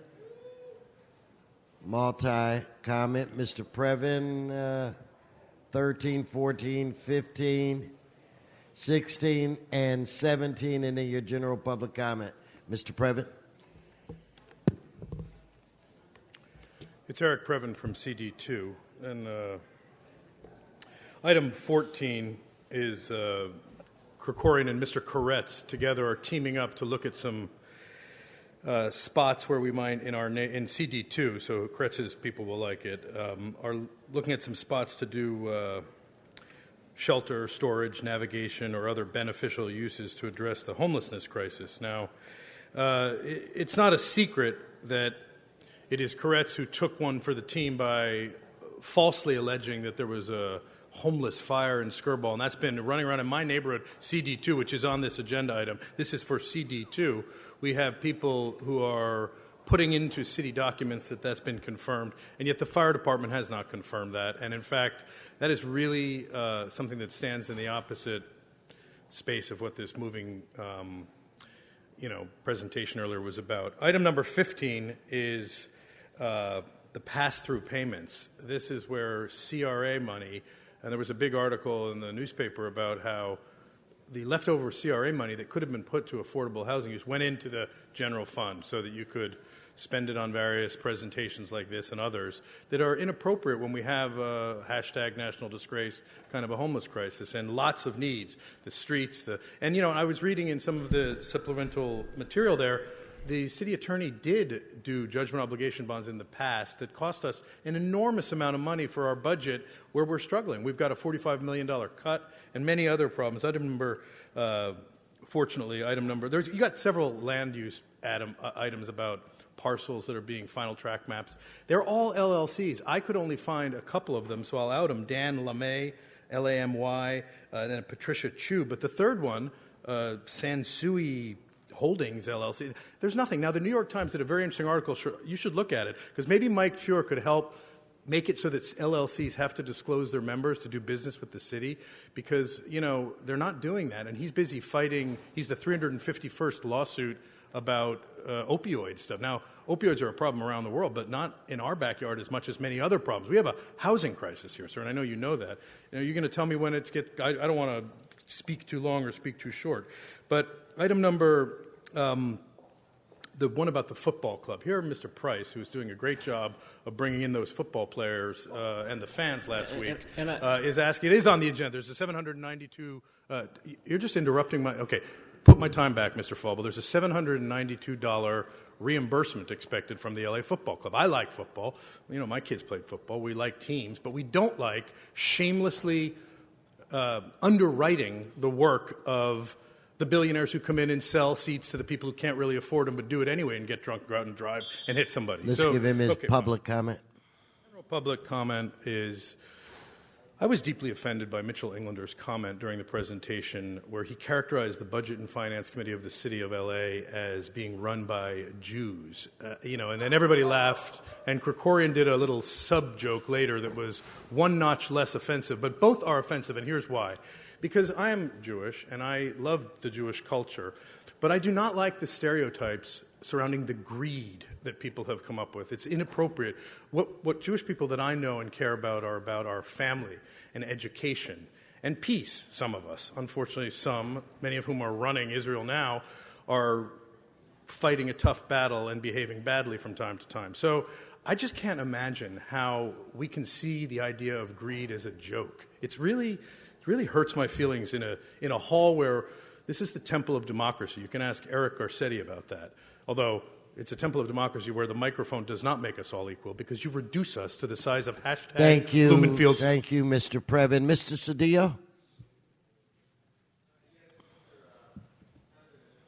Multi-comment. Mr. Previn, 13, 14, 15, 16, and 17, and then your general public comment. Mr. Previn. It's Eric Previn from CD2. And item 14 is Krikorian and Mr. Koretz together are teaming up to look at some spots where we might, in CD2, so Koretz's people will like it, are looking at some spots to do shelter, storage, navigation, or other beneficial uses to address the homelessness crisis. Now, it's not a secret that it is Koretz who took one for the team by falsely alleging that there was a homeless fire in Skirball, and that's been running around in my neighborhood, CD2, which is on this agenda item. This is for CD2. We have people who are putting into city documents that that's been confirmed, and yet the fire department has not confirmed that. And in fact, that is really something that stands in the opposite space of what this moving presentation earlier was about. Item number 15 is the pass-through payments. This is where CRA money, and there was a big article in the newspaper about how the leftover CRA money that could have been put to affordable housing use went into the general fund so that you could spend it on various presentations like this and others that are inappropriate when we have a hashtag national disgrace kind of a homeless crisis and lots of needs, the streets, and I was reading in some of the supplemental material there, the city attorney did do judgment obligation bonds in the past that cost us an enormous amount of money for our budget where we're struggling. We've got a $45 million cut and many other problems. Fortunately, you got several land use items about parcels that are being final track maps. They're all LLCs. I could only find a couple of them, so I'll out them. Dan Lamay, L-A-M-Y, and then Patricia Chu. But the third one, Sansui Holdings, LLC, there's nothing. Now, the New York Times did a very interesting article. You should look at it, because maybe Mike Fuhr could help make it so that LLCs have to disclose their members to do business with the city, because, they're not doing that. And he's busy fighting. He's the 351st lawsuit about opioid stuff. Now, opioids are a problem around the world, but not in our backyard as much as many other problems. We have a housing crisis here, sir, and I know you know that. You're going to tell me when I don't want to speak too long or speak too short. But item number, the one about the football club. Here, Mr. Price, who's doing a great job of bringing in those football players and the fans last week, is asking. It is on the agenda. There's a 792. You're just interrupting my. Okay, put my time back, Mr. Falbo. There's a $792 reimbursement expected from the LA Football Club. I like football. My kids played football. We like teams, but we don't like shamelessly underwriting the work of the billionaires who come in and sell seats to the people who can't really afford them but do it anyway and get drunk, go out and drive and hit somebody. Let's give him his public comment. General public comment is, I was deeply offended by Mitchell Englander's comment during the presentation where he characterized the Budget and Finance Committee of the City of LA as being run by Jews. And then everybody laughed, and Krikorian did a little sub-joke later that was one notch less offensive, but both are offensive, and here's why. Because I am Jewish, and I love the Jewish culture, but I do not like the stereotypes surrounding the greed that people have come up with. It's inappropriate. What Jewish people that I know and care about are about our family and education and peace, some of us. Unfortunately, many of whom are running Israel now, are fighting a tough battle and behaving badly from time to time. So I just can't imagine how we can see the idea of greed as a joke. It really hurts my feelings in a hall where this is the temple of democracy. You can ask Eric Garcetti about that. Although it's a temple of democracy where the microphone does not make us all equal because you reduce us to the size of hashtag Thank you. Blumenfield's. Thank you, Mr. Previn. Mr. Cedillo?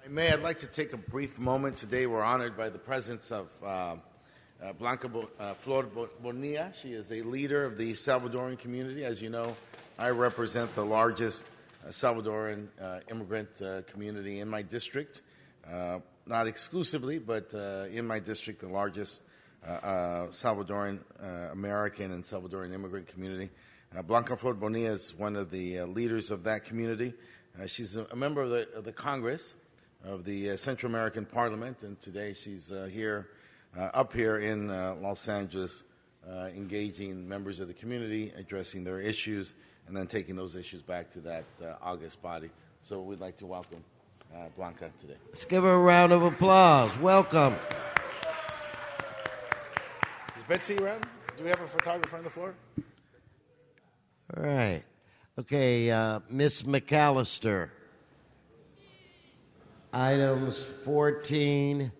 I'd like to take a brief moment. Today we're honored by the presence of Blanca Flor Bonilla. She is a leader of the Salvadoran community. As you know, I represent the largest Salvadoran immigrant community in my district. Not exclusively, but in my district, the largest Salvadoran American and Salvadoran immigrant community. Blanca Flor Bonilla is one of the leaders of that community. She's a member of the Congress of the Central American Parliament, and today she's up here in Los Angeles, engaging members of the community, addressing their issues, and then taking those issues back to that August body. So we'd like to welcome Blanca today. Let's give her a round of applause. Welcome. Is Betsy around? Do we have a photographer on the floor? All right. Okay, Miss McAllister. items 14,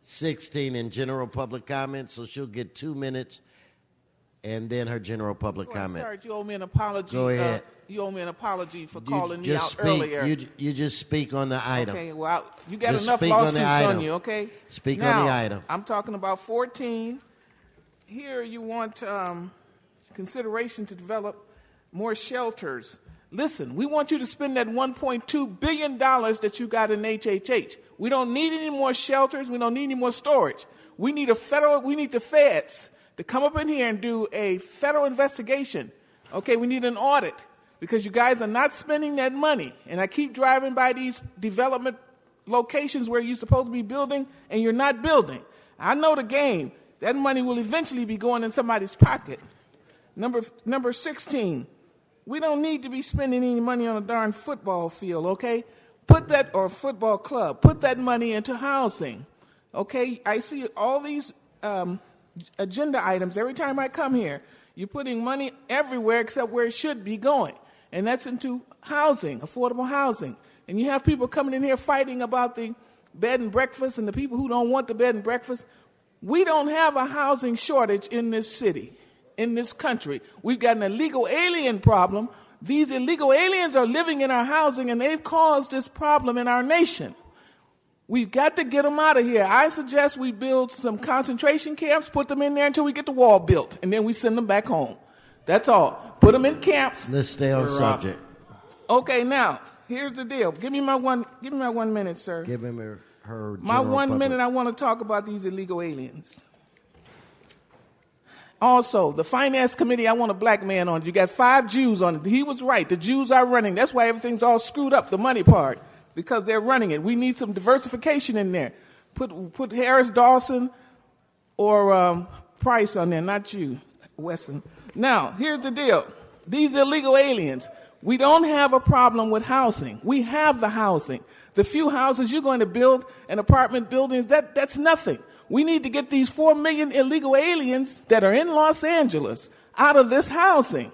16 in general public comment, so she'll get 2 minutes, and then her general public Before I comment. start, you owe me an apology. Go ahead. You owe me an apology for You calling me just out speak. earlier. You just speak on the item. Okay, well, you got Just enough speak on the lawsuits item. on you, okay? Speak now, on the item. I'm talking about 14. Here you want consideration to develop more shelters. Listen, we want you to spend that $1.2 billion that you got in HHH. We don't need any more shelters. We don't need any more storage. We need the feds to come up in here and do a federal investigation. Okay, we need an audit because you guys are not spending that money. And I keep driving by these development locations where you're supposed to be building and you're not building. I know the game. That money will eventually be going in somebody's pocket. Number 16, we don't need to be spending any money on a darn football field, okay? Or a football club. Put that money into housing, okay? I see all these agenda items every time I come here. You're putting money everywhere except where it should be going, and that's into housing, affordable housing. And you have people coming in here fighting about the bed and breakfast and the people who don't want the bed and breakfast. We don't have a housing shortage in this city, in this country. We've got an illegal alien problem. These illegal aliens are living in our housing, and they've caused this problem in our nation. We've got to get them out of here. I suggest we build some concentration camps, put them in there until we get the wall built, and then we send them back home. That's all. Put them in camps. Let's stay on subject. Okay, now, here's the deal. Give me my 1 minute, sir. Give him her My general 1 public. minute, I want to talk about these illegal aliens. Also, the finance committee, I want a black man on it. You got 5 Jews on it. He was right. The Jews are running. That's why everything's all screwed up, the money part, because they're running it. We need some diversification in there. Put Harris Dawson or Price on there, not you, Wesson. Now, here's the deal. These illegal aliens, we don't have a problem with housing. We have the housing. The few houses you're going to build and apartment buildings, that's nothing. We need to get these 4 million illegal aliens that are in Los Angeles out of this housing.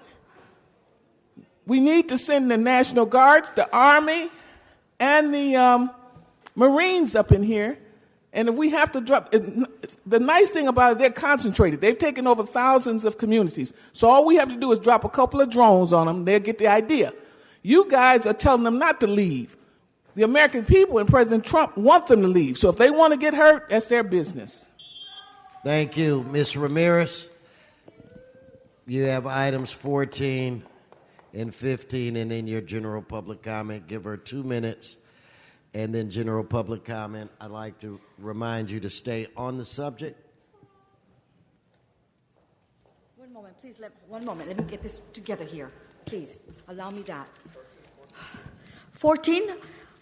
We need to send the National Guards, the Army, and the Marines up in here. And if we have to drop, the nice thing about it, they're concentrated. They've taken over thousands of communities. So all we have to do is drop a couple of drones on them. They'll get the idea. You guys are telling them not to leave. The American people and President Trump want them to leave. So if they want to get hurt, that's their business. Thank you. Ms. Ramirez, you have items 14 and 15, and then your general public comment. Give her 2 minutes, and then general public comment. I'd like to remind you to stay on the subject. One moment, please. One moment. Let me get this together here. Please, allow me that. 14,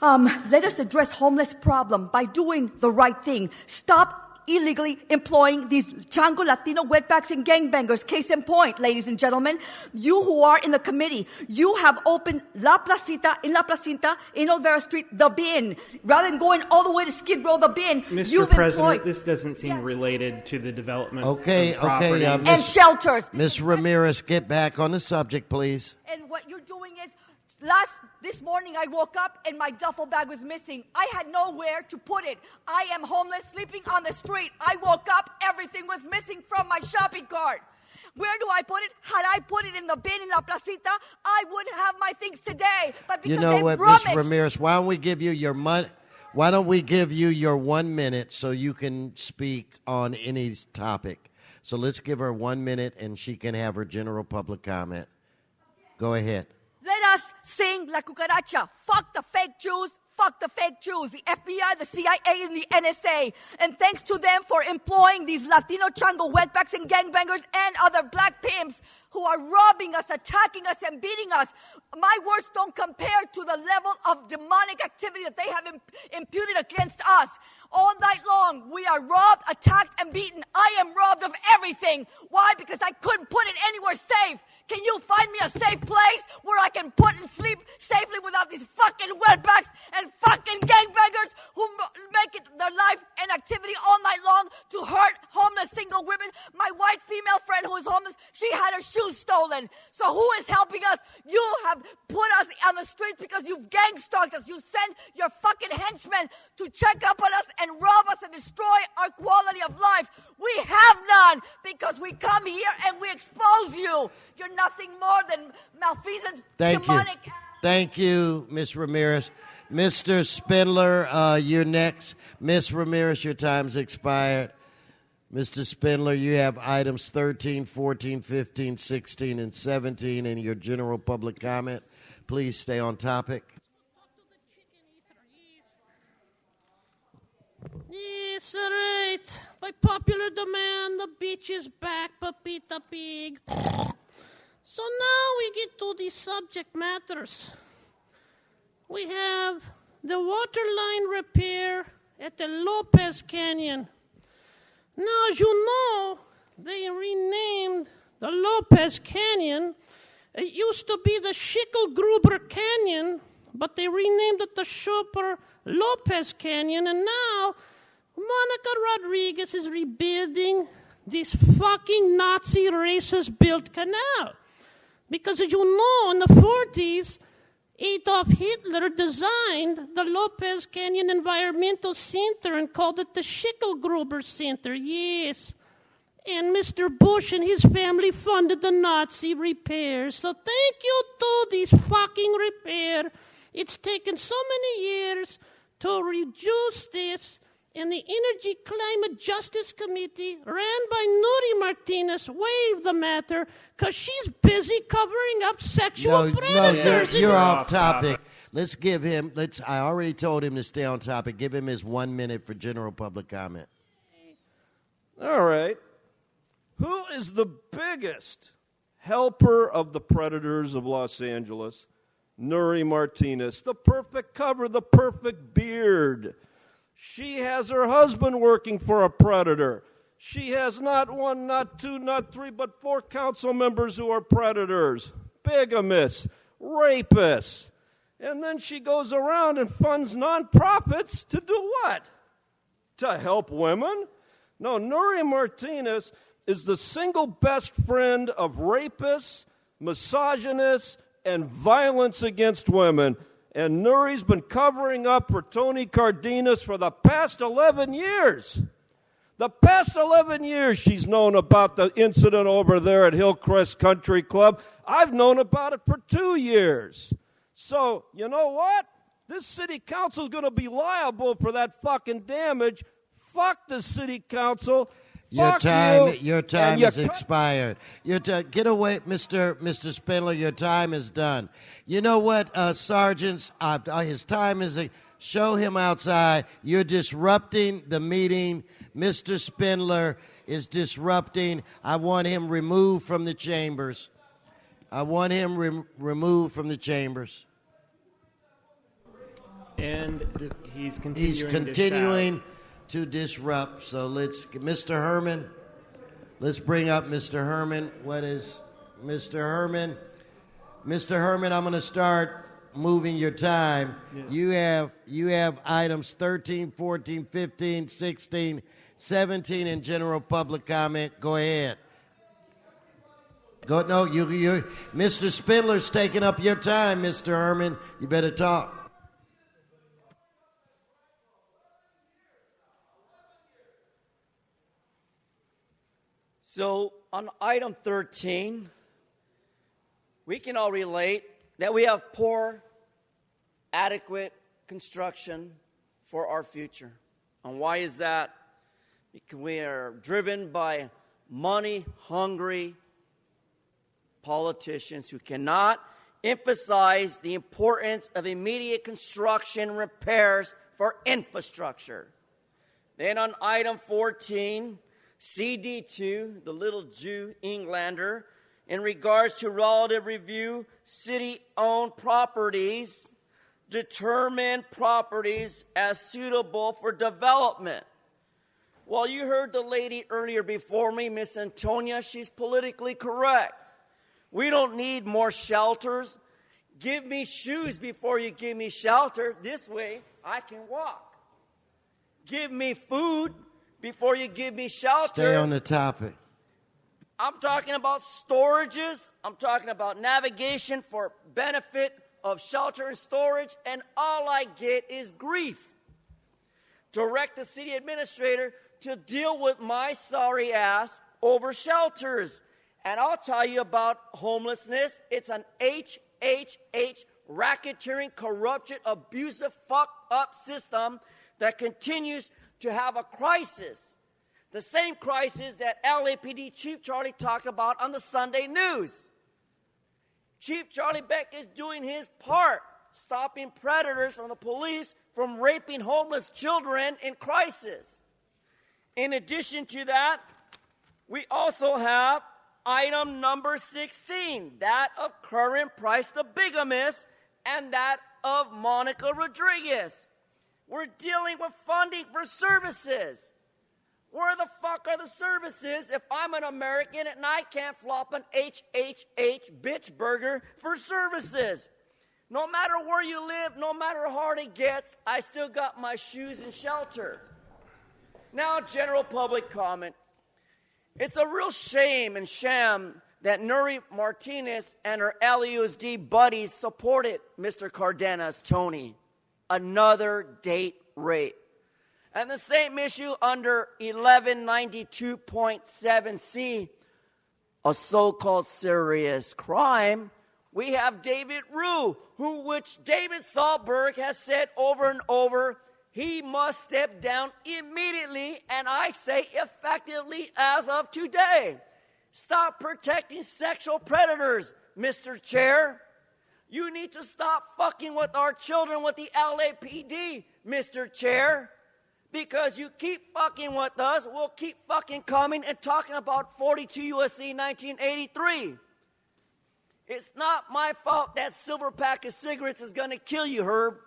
let us address homeless problem by doing the right thing. Stop illegally employing these Chango Latino wetbacks and gangbangers. Case in point, ladies and gentlemen, you who are in the committee, you have opened La Placita, in Olvera Street, the bin. Rather than going all the way to Skid Row, the bin, Mr. President, this doesn't seem related to the development of property. and shelters. Ms. Ramirez, get back on the subject, please. And what you're doing is, this morning I woke up and my duffel bag was missing. I had nowhere to put it. I am homeless, sleeping on the street. I woke up, everything was missing from my shopping cart. Where do I put it? Had I put it in the bin in La Placita, I would have my things today. But because You know they what, rummaged, Ms. Ramirez, why don't we give you your 1 minute so you can speak on any topic? So let's give her 1 minute and she can have her general public comment. Go ahead. let us sing La Cucaracha. Fuck the fake Jews. Fuck the fake Jews, the FBI, the CIA, and the NSA. And thanks to them for employing these Latino Chango wetbacks and gangbangers and other black pimps who are robbing us, attacking us, and beating us. My words don't compare to the level of demonic activity that they have imputed against us. All night long, we are robbed, attacked, and beaten. I am robbed of everything. Why? Because I couldn't put it anywhere safe. Can you find me a safe place where I can put and sleep safely without these fucking wetbacks and fucking gangbangers who make it their life and activity all night long to hurt homeless single women? My white female friend who is homeless, she had her shoes stolen. So who is helping us? You have put us on the streets because you've gang stalked us. You sent your fucking henchmen establishment to check up on us and rob us and destroy our quality of life. We have none because we come here and we expose you. You're nothing more than malfeasant, demonic. Thank you, Ms. Ramirez. Mr. Spindler, you're next. Ms. Ramirez, your time's expired. Mr. Spindler, you have items 13, 14, 15, 16, and 17 in your general public comment. Please stay on topic. Yes, all right. By popular demand, the beach is back, Papita Pig. So now we get to the subject matters. We have the water line repair at the Lopez Canyon. Now, as you know, they renamed the Lopez Canyon. It used to be the Schicklgruber Canyon, but they renamed it the Schupper Lopez Canyon, and now Monica Rodriguez is rebuilding this fucking Nazi racist-built canal. Because as you know, in the 40s, Adolf Hitler designed the Lopez Canyon Environmental Center and called it the Schicklgruber Center, yes. And Mr. Bush and his family funded the Nazi repairs. So thank you to this fucking repair. It's taken so many years to reduce this, and the Energy Climate Justice Committee, ran by Nuri Martinez, waived the matter because she's busy covering up sexual predators. No, you're off topic. Let's give him, I already told him to stay on topic. Give him his 1 minute for general public comment. All right. Who is the biggest helper of the predators of Los Angeles? Nuri Martinez. The perfect cover, the perfect beard. She has her husband working for a predator. She has not one, not two, not three, but 4 council members who are predators, bigamists, rapists. And then she goes around and funds nonprofits to do what? To help women? No, Nuri Martinez is the single best friend of rapists, misogynists, and violence against women. And Nuri's been covering up for Tony Cardenas for the past 11 years. The past 11 years she's known about the incident over there at Hillcrest Country Club. I've known about it for 2 years. So, you know what? This city council is going to be liable for that fucking damage. Fuck the city council. Your Fuck time, you. your time is expired. Get away, Mr. Spindler. Your time is done. You know what, sergeants? His time is. Show him outside. You're disrupting the meeting. Mr. Spindler is disrupting. I want him removed from the chambers. Removed from the chambers. And he's continuing to disrupt. So let's, Mr. Herman, let's bring up Mr. Herman. What is Mr. Herman? Mr. Herman, I'm going to start moving your time. Yeah. You have items 13, 14, 15, 16, 17 in general public comment. Go ahead. Mr. Spindler's taking up your time, Mr. Herman. You better talk. So on item 13, we can all relate that we have poor, adequate construction for our future. And why is that? Because we are driven by money-hungry politicians who cannot emphasize the importance of immediate construction repairs for infrastructure. Then on item 14, CD2, the little Jew Englander, in regards to relative review, city-owned properties, determine properties as suitable for development. Well, you heard the lady earlier before me, Miss Antonia, she's politically correct. We don't need more shelters. Give me shoes before you give me shelter. This way, I can walk. Give me food before you give me shelter. Stay on the topic. I'm talking about storages. I'm talking about navigation for benefit of shelter and storage. And all I get is grief. direct the city administrator to deal with my sorry ass over shelters. And I'll tell you about homelessness. It's an HHH, racketeering, corruption, abusive, fucked up system that continues to have a crisis. The same crisis that LAPD Chief Charlie talked about on the Sunday news. Chief Charlie Beck is doing his part, stopping predators from the police from raping homeless children in crisis. In addition to that, we also have item number 16, that of Curran Price the bigamist and that of Monica Rodriguez. We're dealing with funding for services. Where the fuck are the services if I'm an American and I can't flop an HHH bitch burger for services? No matter where you live, no matter how hard it gets, I still got my shoes and shelter. Now, general public comment. It's a real shame and sham that Nuri Martinez and her LUSD buddies supported Mr. Cardenas Tony. Another date rape. And the same issue under 1192.7c, a so-called serious crime, we have David Rue, which David Salberg has said over and over, he must step down immediately, and I say effectively as of today. Stop protecting sexual predators, Mr. Chair. You need to stop fucking with our children with the LAPD, Mr. Chair. Because you keep fucking with us, we'll keep fucking coming and talking about 42 U.S.C. 1983. It's not my fault that silver pack of cigarettes is going to kill you, Herb.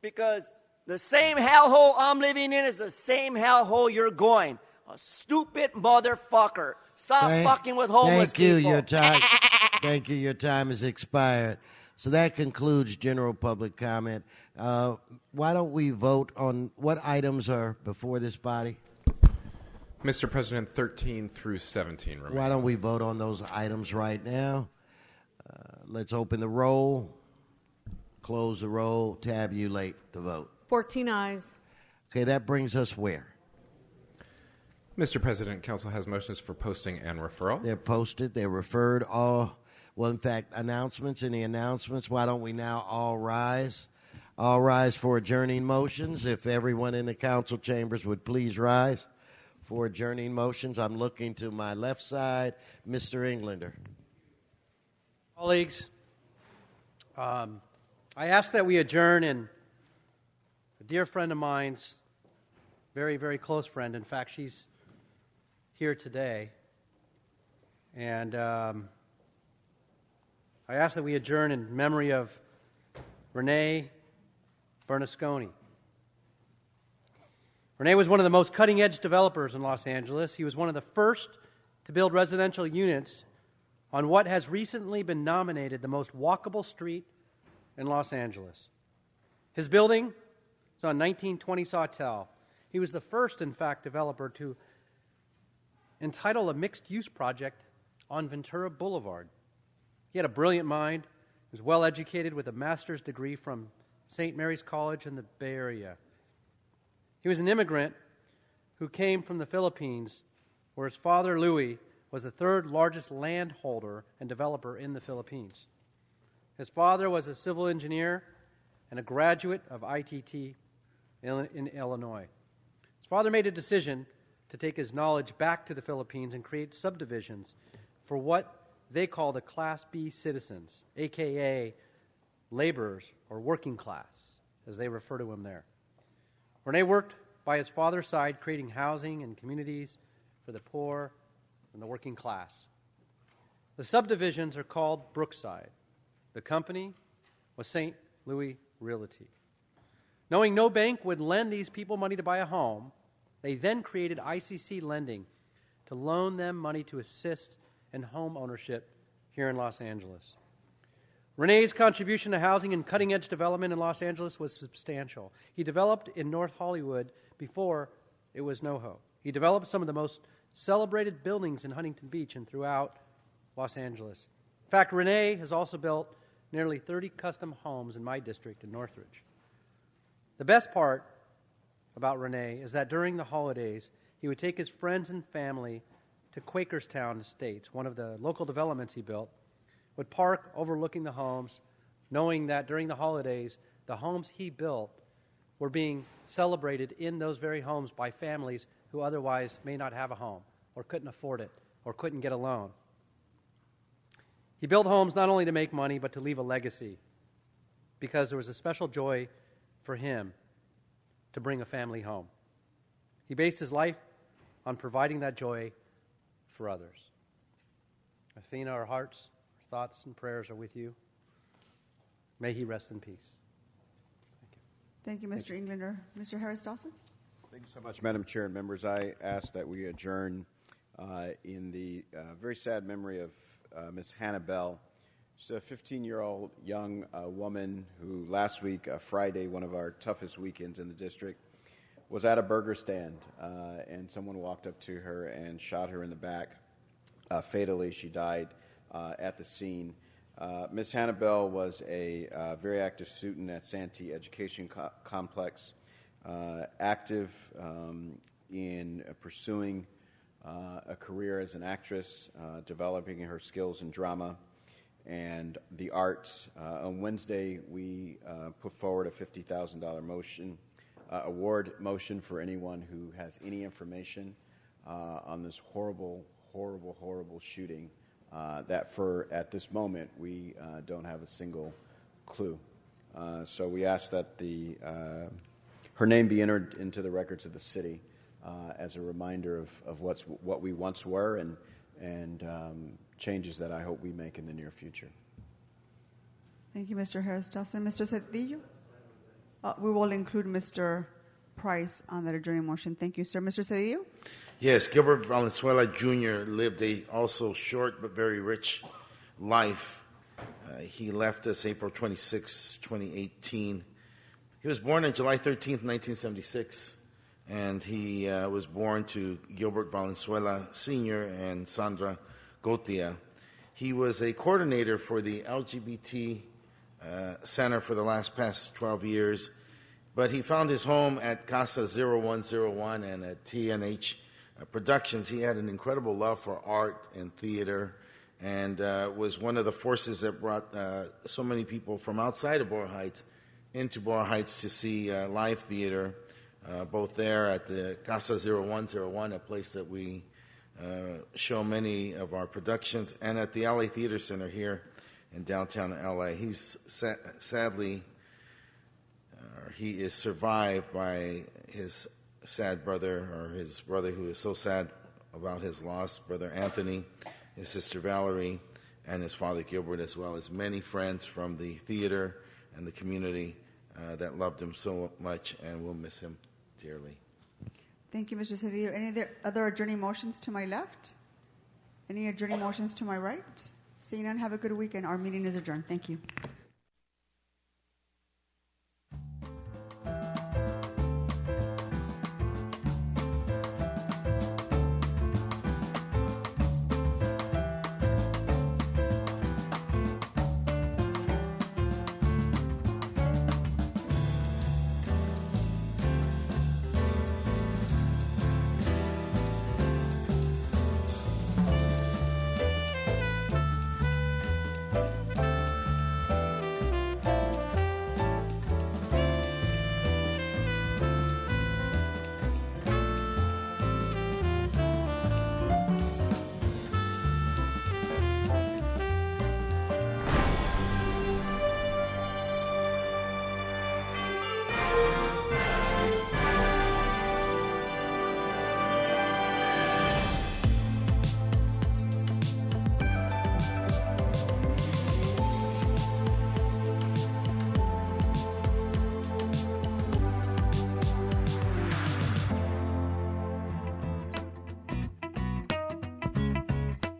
Because the same hellhole I'm living in is the same hellhole you're going. A stupid motherfucker. Stop fucking with homeless people. Your time. Thank you. Your time has expired. So that concludes general public comment. Why don't we vote on what items are before this body? Mr. President, 13 through 17 remain. Why don't we vote on those items right now? Let's open the roll, close the roll, tabulate the vote. 14 ayes. Okay, that brings us where? Mr. President, Council has motions for posting and referral. They're posted. They're referred. All, well, in fact, announcements. Any announcements? Why don't we now all rise? All rise for adjourning motions. If everyone in the council chambers would please rise for adjourning motions. I'm looking to my left side, Mr. Englander. Colleagues, I ask that we adjourn, and a dear friend of mine's, very, very close friend, in fact, she's here today, and I ask that we adjourn in memory of Rene Bernasconi. Rene was one of the most cutting-edge developers in Los Angeles. He was one of the first to build residential units on what has recently been nominated the most walkable street in Los Angeles. His building is on 1920 Sawtelle. He was the first, in fact, developer to entitle a mixed-use project on Ventura Boulevard. He had a brilliant mind, was well-educated with a master's degree from St. Mary's College in the Bay Area. He was an immigrant who came from the Philippines, where his father, Louis, was the third largest landholder and developer in the Philippines. His father was a civil engineer and a graduate of ITT in Illinois. His father made a decision to take his knowledge back to the Philippines and create subdivisions for what they call the Class B citizens, a.k.a. laborers or working class, as they refer to them there. Rene worked by his father's side, creating housing and communities for the poor and the working class. The subdivisions are called Brookside. The company was St. Louis Realty. Knowing no bank would lend these people money to buy a home, they then created ICC Lending to loan them money to assist in home ownership here in Los Angeles. Rene's contribution to housing and cutting-edge development in Los Angeles was substantial. He developed in North Hollywood before it was NoHo. He developed some of the most celebrated buildings in Huntington Beach and throughout Los Angeles. In fact, Rene has also built nearly 30 custom homes in my district in Northridge. The best part about Renee is that during the holidays, he would take his friends and family to Quakerstown Estates, one of the local developments he built, would park overlooking the homes, knowing that during the holidays, the homes he built were being celebrated in those very homes by families who otherwise may not have a home or couldn't afford it or couldn't get a loan. He built homes not only to make money, but to leave a legacy, because there was a special joy for him to bring a family home. He based his life on providing that joy for others. Athena, our hearts, our thoughts, and prayers are with you. May he rest in peace. Thank you, Mr. Englander. Mr. Harris Dawson? Thank you so much, Madam Chair and members. I ask that we adjourn in the very sad memory of Miss Hannah Bell. She's a 15-year-old young woman who last week, Friday, one of our toughest weekends in the district, was at a burger stand, and someone walked up to her and shot her in the back. Fatally, she died at the scene. Ms. Hannah Bell was a very active student at Santee Education Complex, active in pursuing a career as an actress, developing her skills in drama and the arts. On Wednesday, we put forward a $50,000 motion, award motion for anyone who has any information on this horrible shooting that at this moment, we don't have a single clue. So we ask that her name be entered into the records of the city as a reminder of what we once were and changes that I hope we make in the near future. Thank you, Mr. Harris Dawson. Mr. Cedillo? We will include Mr. Price on that adjourning motion. Thank you, sir. Mr. Cedillo? Yes, Gilbert Valenzuela Jr. lived a also short but very rich life. He left us April 26, 2018. He was born on July 13th, 1976, and he was born to Gilbert Valenzuela Sr. and Sandra Gotia. He was a coordinator for the LGBT Center for the past 12 years, but he found his home at Casa 0101 and at TNH Productions. He had an incredible love for art and theater, and was one of the forces that brought so many people from outside of Boyle Heights into Boyle Heights to see live theater, both there at the Casa 0101, a place that we show many of our productions, and at the LA Theater Center here in downtown LA. He's sadly, he is survived by his sad brother, or his brother who is so sad about his loss, Brother Anthony, his sister Valerie, and his father Gilbert, as well as many friends from the theater and the community that loved him so much, and will miss him dearly. Thank you, Mr. Cedillo. Any other adjourning motions to my left? Any adjourning motions to my right? Seeing none, have a good weekend. Our meeting is adjourned. Thank you.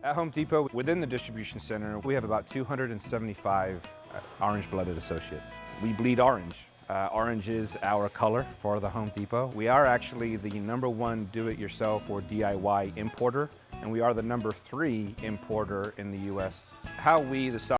At Home Depot, within the distribution center, we have about 275 orange-blooded associates. We bleed orange. Orange is our color for the Home Depot. We are actually the #1 do-it-yourself or DIY importer, and we are the #3 importer in the U.S. How we, the